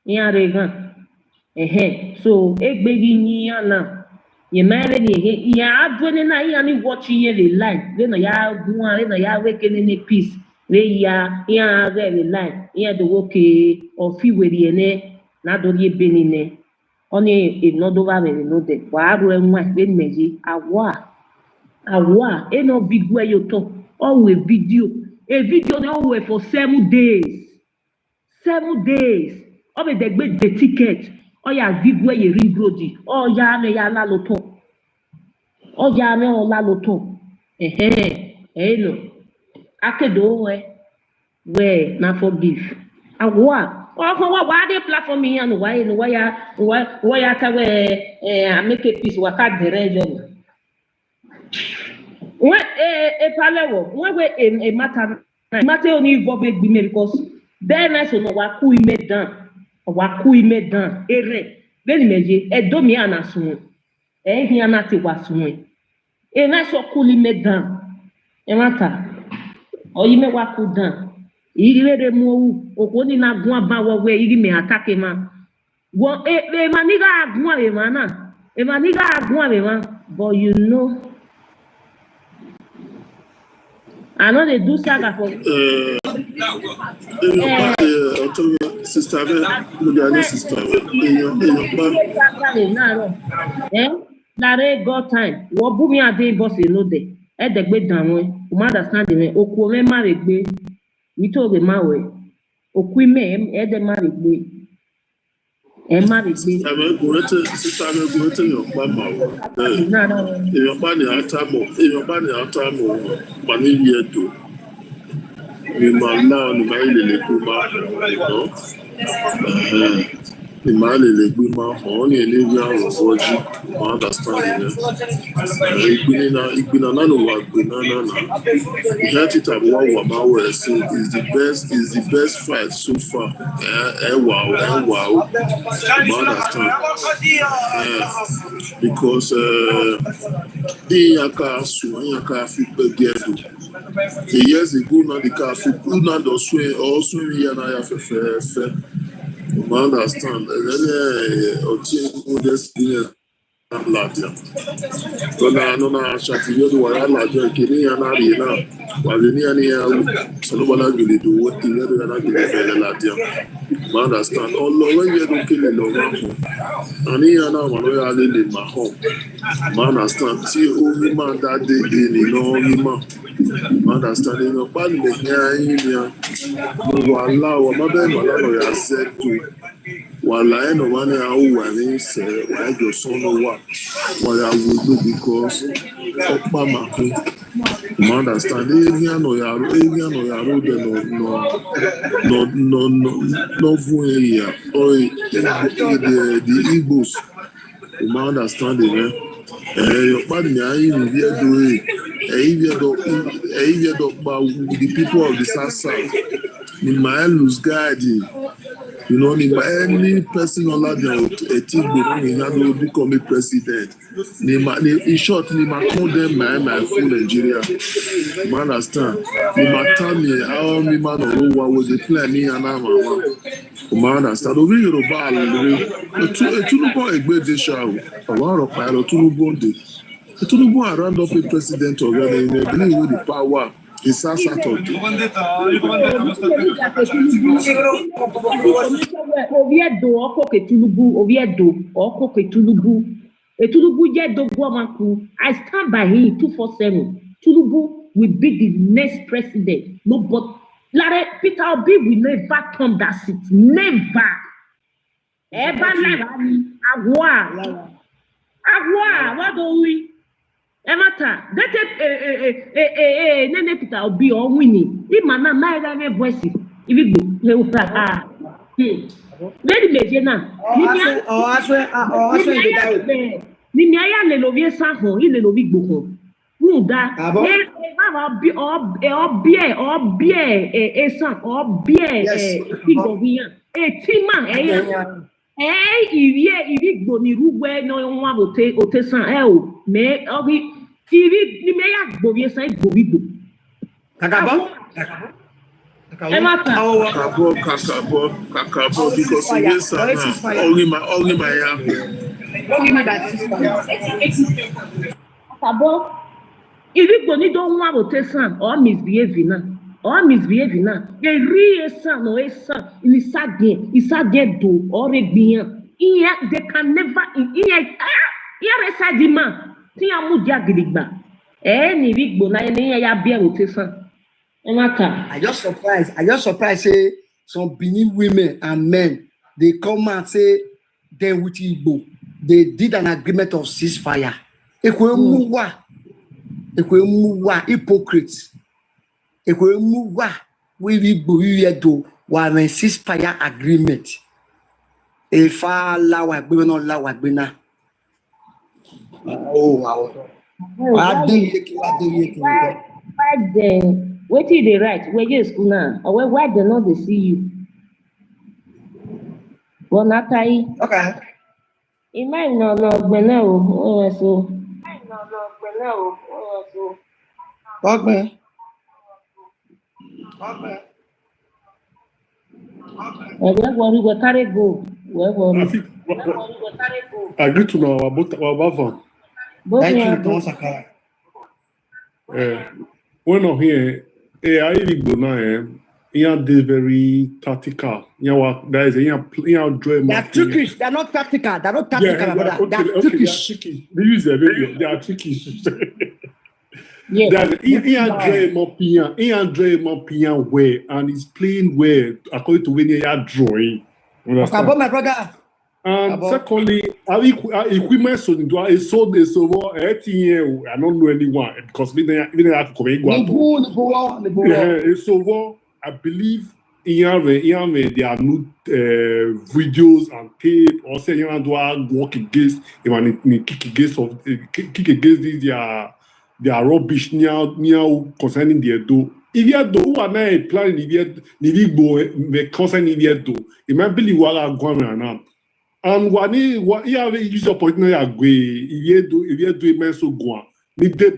yan regan so egbegi yin yan na ye mere ni ya adwene na yan ni watch ye le line le na ya gun le na ya weke ni peace le ya yan re le line yan do woke o fi weri ene na do ye benine oni e no do ba me no de wa ru enwa be meji awa e no big way yo to always video. A video they all wait for 7 days. 7 days. Oh, they get the ticket. Oh, yeah, video you ring brody. Oh, yeah, me ya la loto. Oh, yeah, me la loto. No. Akedo we na forgive. Awa. Oh, why they platform me and why ya ka we make a peace wa ka derejo. When a palewo, when we a matter only involve me because then I so no waku ime dan ere then meje e do mi anasun e hi anati wasun e na so kuli me dan e mata o yi me waku dan ire mu owu okoni na gun abawo we iri me atake ma wo e maniga agun ave ma na e maniga agun ave ma but you know I know they do saga for sister Lare God time. What booming a day boss no de. E de gbe dan won. O ma understand me. Oku me ma re gbe. Mi to re ma we. Oku me e de ma re gbe. E ma re gbe. Sister me go to your mama. Your body atamo. Your body atamo. Mani yeto. ni mala ni mai le kuma no ni mai le kuma on ni le wi an oji understand igbina na no wa gbina na that it wa ma we say is the best fight so far wow understand because yaka fi begedo years ago now the car fi na do swing or swing na ya fe understand Ladia. So now, no, shati yodo wala ladia kini yana rina. Wali ni ya solo wala gili do what the yodo yana gili fele ladia. Understand? Although when you don't kill it, no man. Ani yana walo ya lele mahom. Understand? See, only man that day in no only man. Understand? You know, bad le nya no wala wa mabe wala lo ya said to. Wala no one who wani say why your son no what I would do because of mama. Understand? Area no yaro no area or the Igbos. You understand it, your body the people of the South in my lose guiding. You know, any person on that will become a president. In short, they might call them my full Nigeria. You understand? They might tell me how me man or what was the plan me and I'm you understand? Over Yoruba, Tunubu Egbe de show. A lot of pilot Tunubu de. Tunubu around up a president of the believe with the power. It's Saturday. Oviedo, Oko Ketulubu, Oviedo, Oko Ketulubu. Tulubu yet do Guamaku. I stand by him 247. Tulubu will be the next president. No, but Peter Obi will never come that seat. Never. Ever never. Agua. What do we? Emata, Nene Peter Obi on winning. If man my voice, if it go, very major. Nimia le lovie saho, il le lovi boko. Muda, Esan, Igbo, Tima, Igbo ni ruwe no one ote san me obi ni me ya gbovie san Igbo. Kakabo because yes only my Kakabo Igbo ni don't want ote san or misbehave now. They Esan or Esan in Isagien do or Rebian. They can never Resadima. Tiamudia Gidigba. Any Igbo na ya bia rotation. I just surprised say some Benin women and men they come and say they with Igbo. They did an agreement of ceasefire. Ekwemuwa hypocrites. Ekwemuwa we Igbo do wa ceasefire agreement. Efa lawa gbe no lawa gbe na. Oh wow. Back then, what did they write? Where you school now? Or why they not they see you? Well, not I. Okay. It might not know, so. Okay. We go carry go. I agree to know about Thank you, Don Sakara. When I'm here, I Igbo now, they very tactical. There is They're trickish. They're not tactical. They're not tactical, brother. They're trickish. They use their video. They are trickish. Yeah. Andre Mopian way, and he's playing well according to when you are drawing. Okay, but my brother. And secondly, equipment so I sold this over 18 years. I don't know anyone because we didn't have to come in. I believe there are no videos and tape or say you do work against kick against this their rubbish near concerning the do. If you do who are not planning if you go concerning the do, it might believe what are going on. And what you have use opportunity agree if you do it man so go on. If you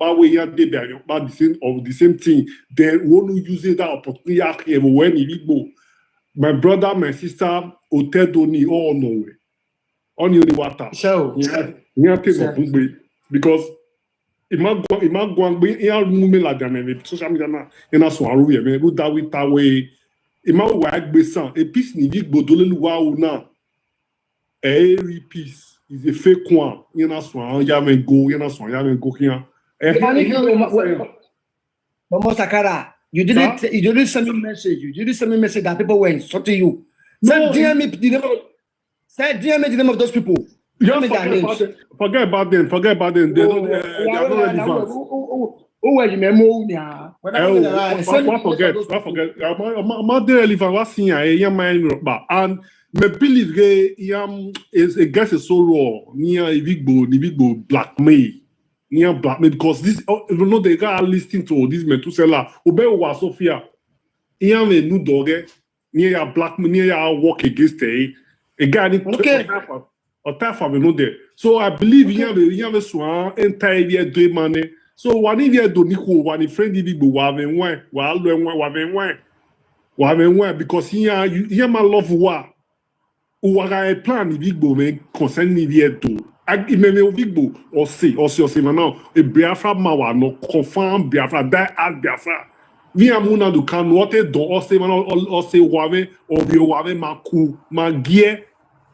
way you the same thing, then won't use that opportunity when you go. My brother, my sister, hotel don't all nowhere. Only water. So because it might go and be movement like that. Social media na ina so aru ye me that with that way. It might work based on a piece ni Igbo dole luwa una. Every piece is a fake one. You know, so ya me go here. Mama Sakara, you didn't send me message. You didn't send me message that people were insulting you. Send DM me the name of those people. Forget about them. They don't relevant. Who were you memo now? I forget. I'm not relevant. What's here? And me believe is a guess is so raw near Igbo blackmail. Near blackmail because this you know they got listening to this Metusela Obe wa Sophia. Here me new dog near blackmail near work against a guy or type of no there. So I believe here me swan entire year do money. So one year do nico one friend Igbo wa because here my love war. Uwaga plan Igbo me concerning the do. Imeme Igbo or say now a Biafra mawa no confirm Biafra die at Biafra. We are muna do can what a do or say wame or be wame maku magie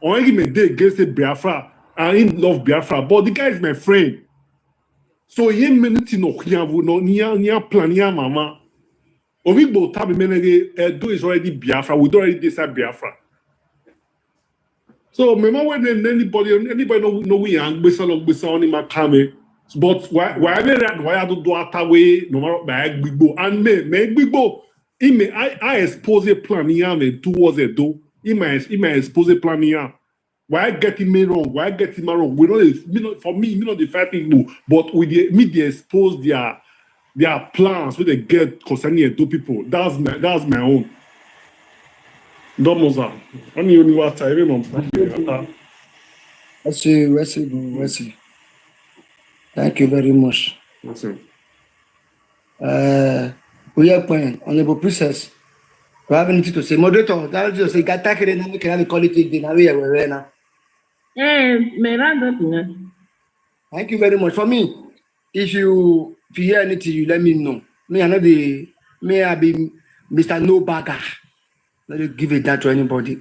or give me day against the Biafra. I love Biafra, but the guy is my friend. So ye minute no near plan ya mama. Igbo tabi menege do is already Biafra. We already decide Biafra. So remember when anybody know we young based on my camera, but why I do that way no matter by Igbo and me Igbo I expose a plan here towards a do I expose a plan here. Why getting me wrong? Why getting me wrong? We don't for me not the fight Igbo, but with the media expose their plans with they get concerning two people. That's my own. Domoza. Only you are tired of Let's see. Thank you very much. We are playing Honorable Princess. We have anything to say. Moderator, that was just say got taken and we can call it again. Thank you very much. For me, if you hear anything, you let me know. Me I be Mr. No Bagger. Let you give it that to anybody.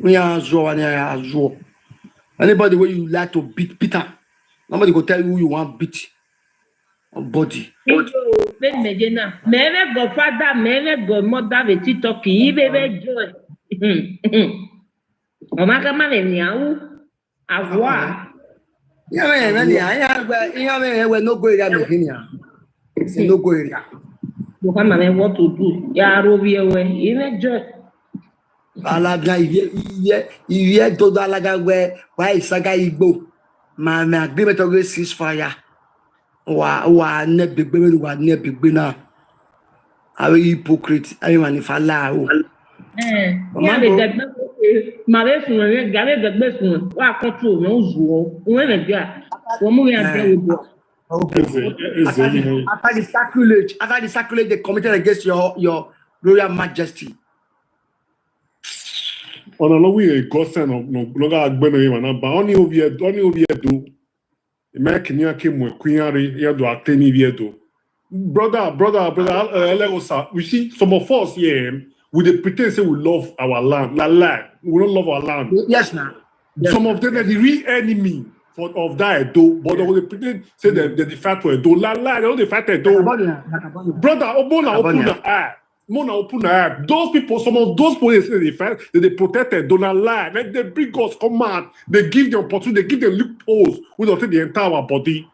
Anybody where you like to beat Peter, nobody go tell you who you want beat. Body. Mele go father, mele go mother with TikTok. Ibe joy. Omaka male niau. Avoir. We no go area Mehinia. It's no go area. You come and what to do. Ya robi away. Ibe joy. Alaga iye todo alaga why saga Igbo my agreement always ceasefire wa ne bigbe na are hypocrite I mean if Allah ya le gagbe ma be fun re gale gagbe fun wa control no zuo won le dia wo mu ya de wo after the sacrilege they committed against your royal majesty. On a we a gossip no agbeno but only over do American came with Queenary here do ateni viedo. Brother, Eloghosa, we see some of us here with the pretense we love our land. We don't love our land. Yes, now. Yes, some of them are the real enemy of that do, but they pretend say they fight for a do. They don't fight a do. Brother, open eye. Those people, some of those police they protected Donald lie. Like they bring us command, they give the opportunity, they give the loopholes. We don't take the entire body.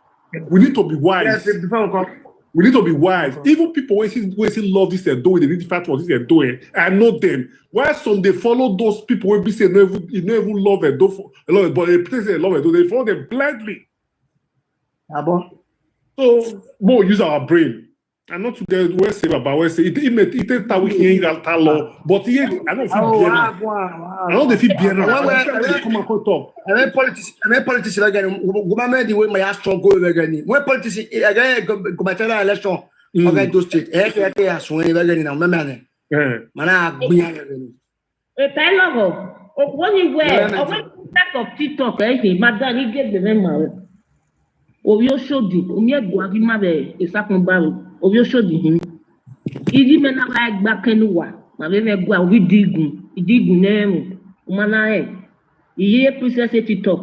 We need to be wise. Yes, We need to be wise. Even people when see love this and doing, they need to fight for this and doing. I know them. Why some they follow those people when we say no even love and do for a lot, but they say love and do they follow them blindly. So more use our brain. And not to the West say about West say it takes that we hear that law, but here I don't feel better. I don't feel better. Come and talk. And politicians again, government the way my ass struggle again. When politicians again go back to the election, okay, those states. As when again now, man. Man, when you wear, when you start of TikTok, madam, he get the name. Ovio showed it. Umye guagi mabe esakun baro. Ovio showed him. Idi mena like back anywhere. Ma bebe gua we digun nemu. Umana e. Iye princess TikTok.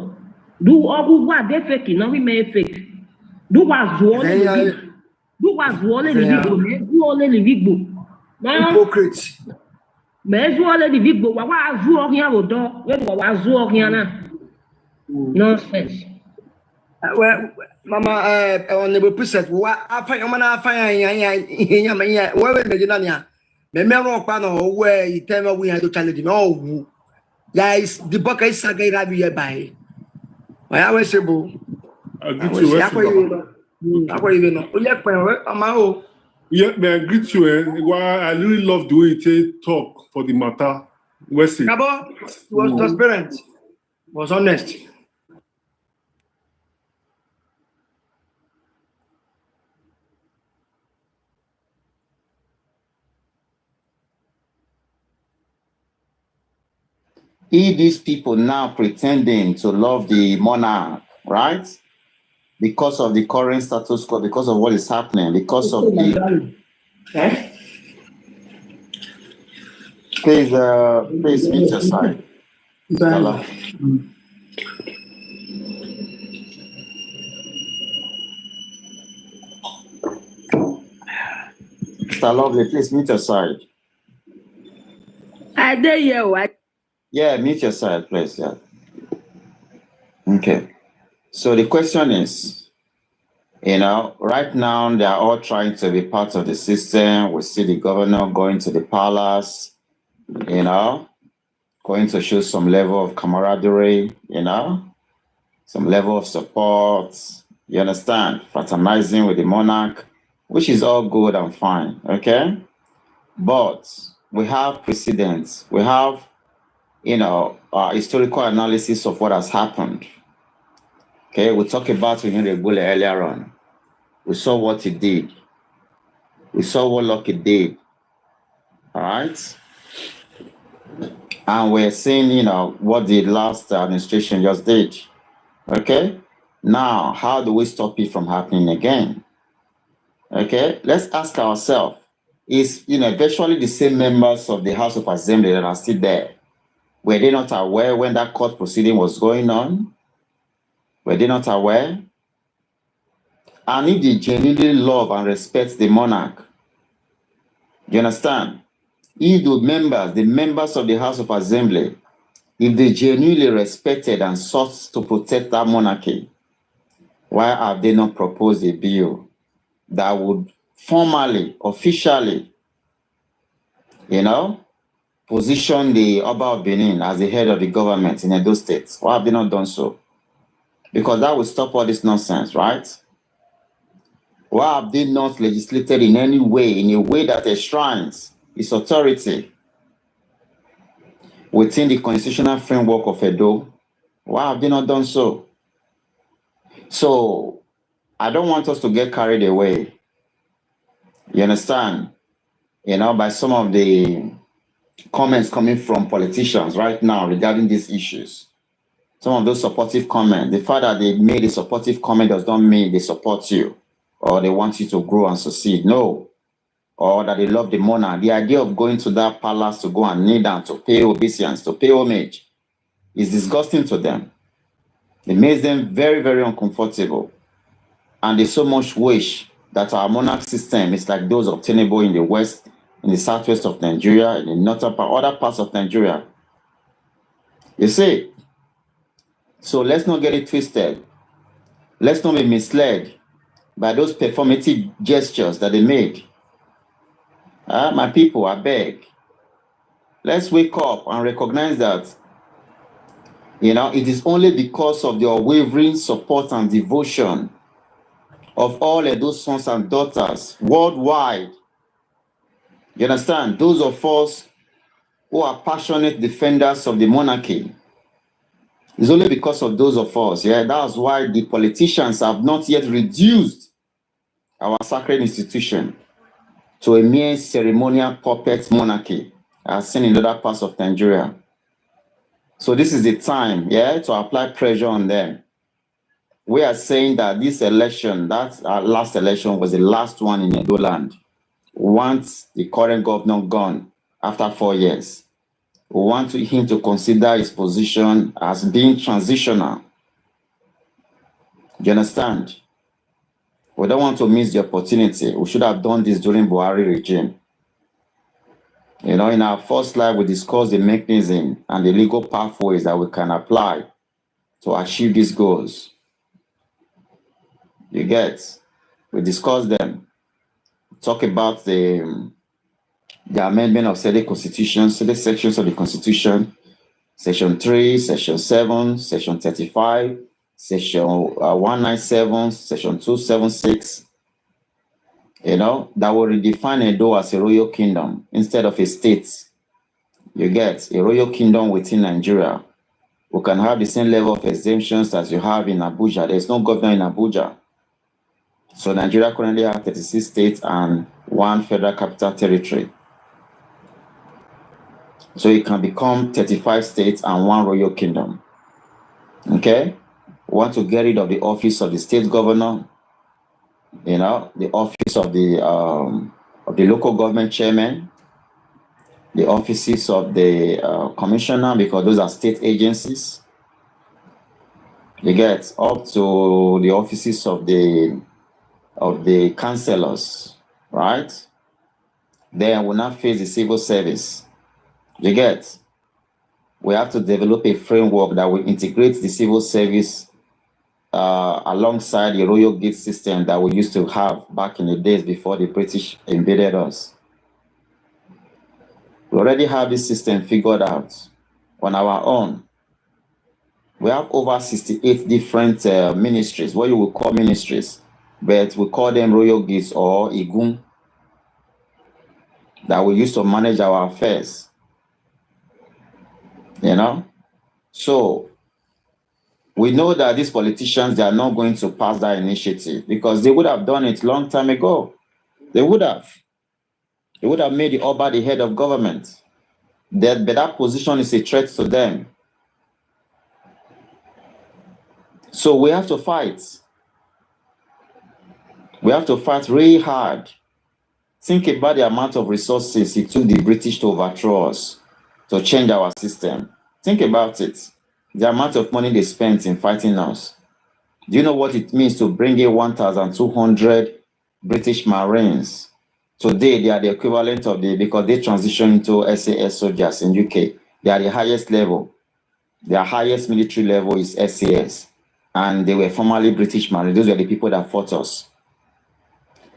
Do ogu wa de fake na we me fake. Do wa zuole le. Do wa zuole le Igbo. Me zuole le Igbo. Hypocrite. Me zuole le Igbo. Wa zuo hian odo. We wa zuo hian na. Nonsense. Well, Mama, on the preset, what I find a man, I find where will the Memero Pano, where you tell me we had to challenge him. Oh, guys, the book is Saga Rabia by. I always say, Boo. I greet you. I really love the way you talk for the matter. West. Was transparent, was honest. These people now pretending to love the monarch, right? Because of the current status quo, because of what is happening, because of the... Please meet your side. Stella. Stella, please meet your side. I dare you what? Yeah, meet your side, please. Yeah. Okay. So the question is, right now they are all trying to be part of the system. We see the governor going to the palace, going to show some level of camaraderie, some level of support. You understand? Fraternizing with the monarch, which is all good and fine. Okay. But we have precedents. We have historical analysis of what has happened. Okay, we talked about Igbo earlier on. We saw what he did. We saw what Lucky did. All right? And we're seeing, what the last administration just did. Okay? Now, how do we stop it from happening again? Okay? Let's ask ourselves, is, virtually the same members of the House of Assembly that are still there, were they not aware when that court proceeding was going on? Were they not aware? And if they genuinely love and respect the monarch, you understand? If the members of the House of Assembly, if they genuinely respected and sought to protect that monarchy, why have they not proposed a bill that would formally, officially, position the Oba of Benin as the head of the government in Edo State? Why have they not done so? Because that will stop all this nonsense, right? Why have they not legislated in any way, in a way that enshrines its authority within the constitutional framework of Edo? Why have they not done so? So, I don't want us to get carried away. You understand? By some of the comments coming from politicians right now regarding these issues. Some of those supportive comments, the fact that they made a supportive comment does not mean they support you or they want you to grow and succeed. No. Or that they love the monarch. The idea of going to that palace to go and kneel down, to pay obeisance, to pay homage is disgusting to them. It makes them very, very uncomfortable. And they so much wish that our monarch system is like those obtainable in the west, in the southwest of Nigeria, in the northern part, other parts of Nigeria. You see? So let's not get it twisted. Let's not be misled by those performative gestures that they made. My people, I beg, let's wake up and recognize that, it is only because of the unwavering support and devotion of all of those sons and daughters worldwide. You understand? Those of us who are passionate defenders of the monarchy. It's only because of those of us. Yeah, that's why the politicians have not yet reduced our sacred institution to a mere ceremonial puppet monarchy, as seen in other parts of Nigeria. So this is the time, to apply pressure on them. We are saying that this election, that last election was the last one in Edo land. Once the current governor gone after 4 years, we want him to consider his position as being transitional. Do you understand? We don't want to miss the opportunity. We should have done this during Buhari regime. In our first slide, we discussed the mechanism and the legal pathways that we can apply to achieve these goals. You get? We discussed them. Talk about the amendment of certain constitutions, certain sections of the Constitution, Section 3, Section 7, Section 35, Section 197, Section 276, that will redefine Edo as a royal kingdom instead of a state. You get a royal kingdom within Nigeria. We can have the same level of exemptions as you have in Abuja. There's no governor in Abuja. So Nigeria currently has 36 states and 1 federal capital territory. So it can become 35 states and 1 royal kingdom. Okay? We want to get rid of the office of the state governor, the office of the local government chairman, the offices of the commissioner, because those are state agencies. You get up to the offices of the councillors, right? Then we'll not face the civil service. You get? We have to develop a framework that will integrate the civil service alongside the royal gate system that we used to have back in the days before the British invaded us. We already have this system figured out on our own. We have over 68 different ministries, what you would call ministries, but we call them royal gates or igun, that we use to manage our affairs. So we know that these politicians, they are not going to pass that initiative because they would have done it long time ago. They would have made the Oba the head of government. But that position is a threat to them. So we have to fight. We have to fight really hard. Think about the amount of resources it took the British to overthrow us, to change our system. Think about it. The amount of money they spent in fighting us. Do you know what it means to bring in 1,200 British Marines? Today, they are the equivalent of because they transitioned into SAS soldiers in UK. They are the highest level. Their highest military level is SAS. And they were formerly British Marines. Those were the people that fought us.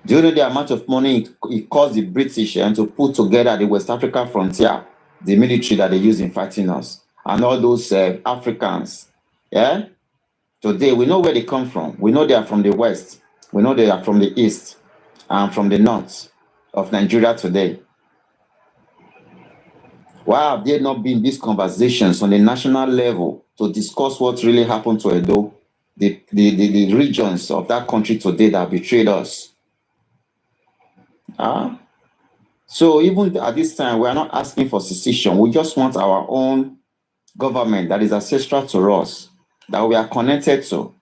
Do you know the amount of money it cost the British to put together the West Africa frontier, the military that they use in fighting us, and all those Africans? Yeah? Today, we know where they come from. We know they are from the West. We know they are from the East and from the North of Nigeria today. Why have there not been these conversations on the national level to discuss what really happened to Edo, the regions of that country today that betrayed us? So even at this time, we are not asking for secession. We just want our own government that is ancestral to us, that we are connected to,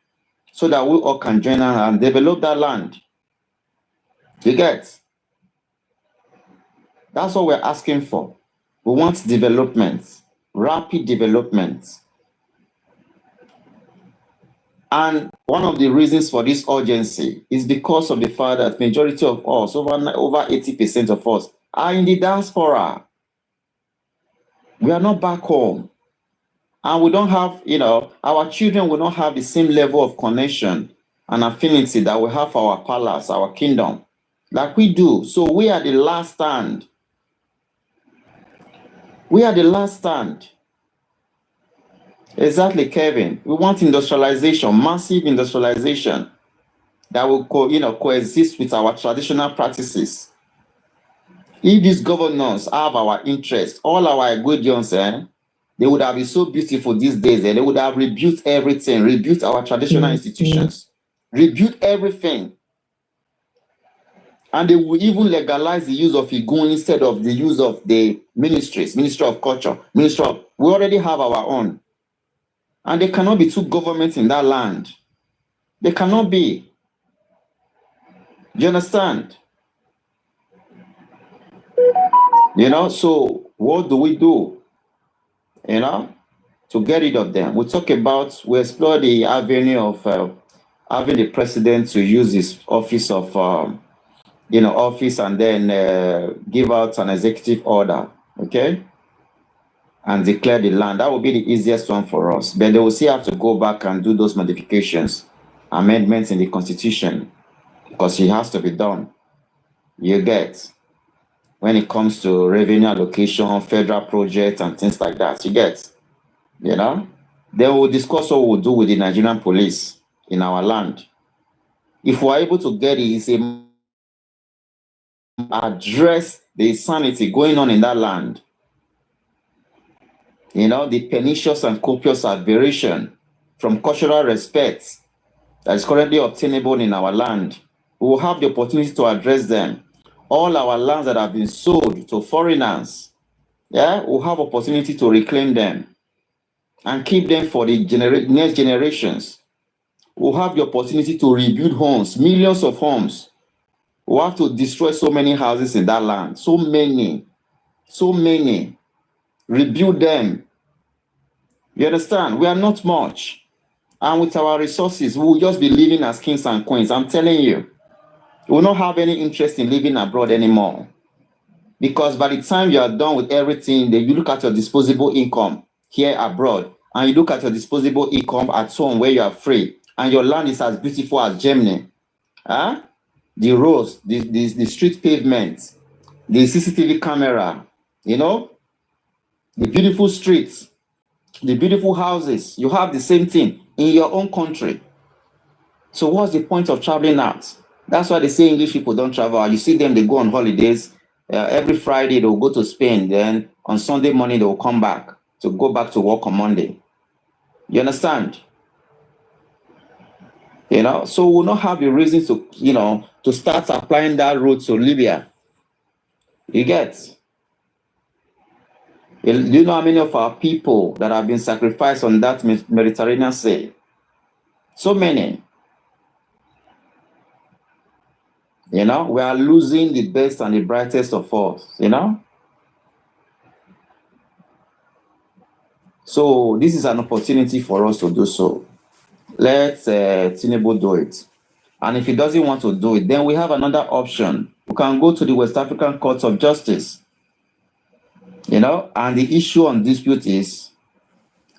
so that we all can join and develop that land. You get? That's what we're asking for. We want development, rapid development. And one of the reasons for this urgency is because of the fact that majority of us, over 80% of us, are in the diaspora. We are not back home. And we don't have, our children will not have the same level of connection and affinity that we have for our palace, our kingdom, like we do. So we are the last stand. We are the last stand. Exactly, Kevin. We want industrialization, massive industrialization that will coexist with our traditional practices. If these governors have our interest, all our ingredients, they would have been so beautiful these days. They would have rebuilt everything, rebuilt our traditional institutions, rebuilt everything. And they will even legalize the use of Igun instead of the use of the ministries, Ministry of Culture, we already have our own. And there cannot be two governments in that land. There cannot be. Do you understand? So what do we do, to get rid of them? We explore the avenue of having the president to use his office of, office and then give out an executive order, okay? And declare the land. That will be the easiest one for us. But they will still have to go back and do those modifications, amendments in the constitution, because it has to be done. You get, when it comes to revenue allocation, federal projects, and things like that, you get, Then we'll discuss what we'll do with the Nigerian police in our land. If we're able to get it, address the insanity going on in that land. The pernicious and copious aberration from cultural respect that is currently obtainable in our land. We will have the opportunity to address them. All our lands that have been sold to foreigners, we'll have opportunity to reclaim them and keep them for the next generations. We'll have the opportunity to rebuild homes, millions of homes. We'll have to destroy so many houses in that land, so many. Rebuild them. You understand? We are not much. And with our resources, we will just be living as kings and queens. I'm telling you, we will not have any interest in living abroad anymore. Because by the time you are done with everything, then you look at your disposable income here abroad, and you look at your disposable income at home where you are free, and your land is as beautiful as Germany. The roads, the street pavements, the CCTV camera, the beautiful streets, the beautiful houses. You have the same thing in your own country. So what's the point of traveling out? That's why they say English people don't travel. You see them, they go on holidays. Every Friday, they'll go to Spain. Then on Sunday morning, they'll come back to go back to work on Monday. You understand? So we'll not have the reason to start applying that road to Libya. You get? Do you know how many of our people that have been sacrificed on that Mediterranean Sea? So many. We are losing the best and the brightest of us, So this is an opportunity for us to do so. Let Tinubu do it. And if he doesn't want to do it, then we have another option. We can go to the West African Court of Justice. And the issue on dispute is,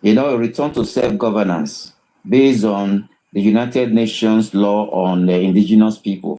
a return to self-governance based on the United Nations law on indigenous people.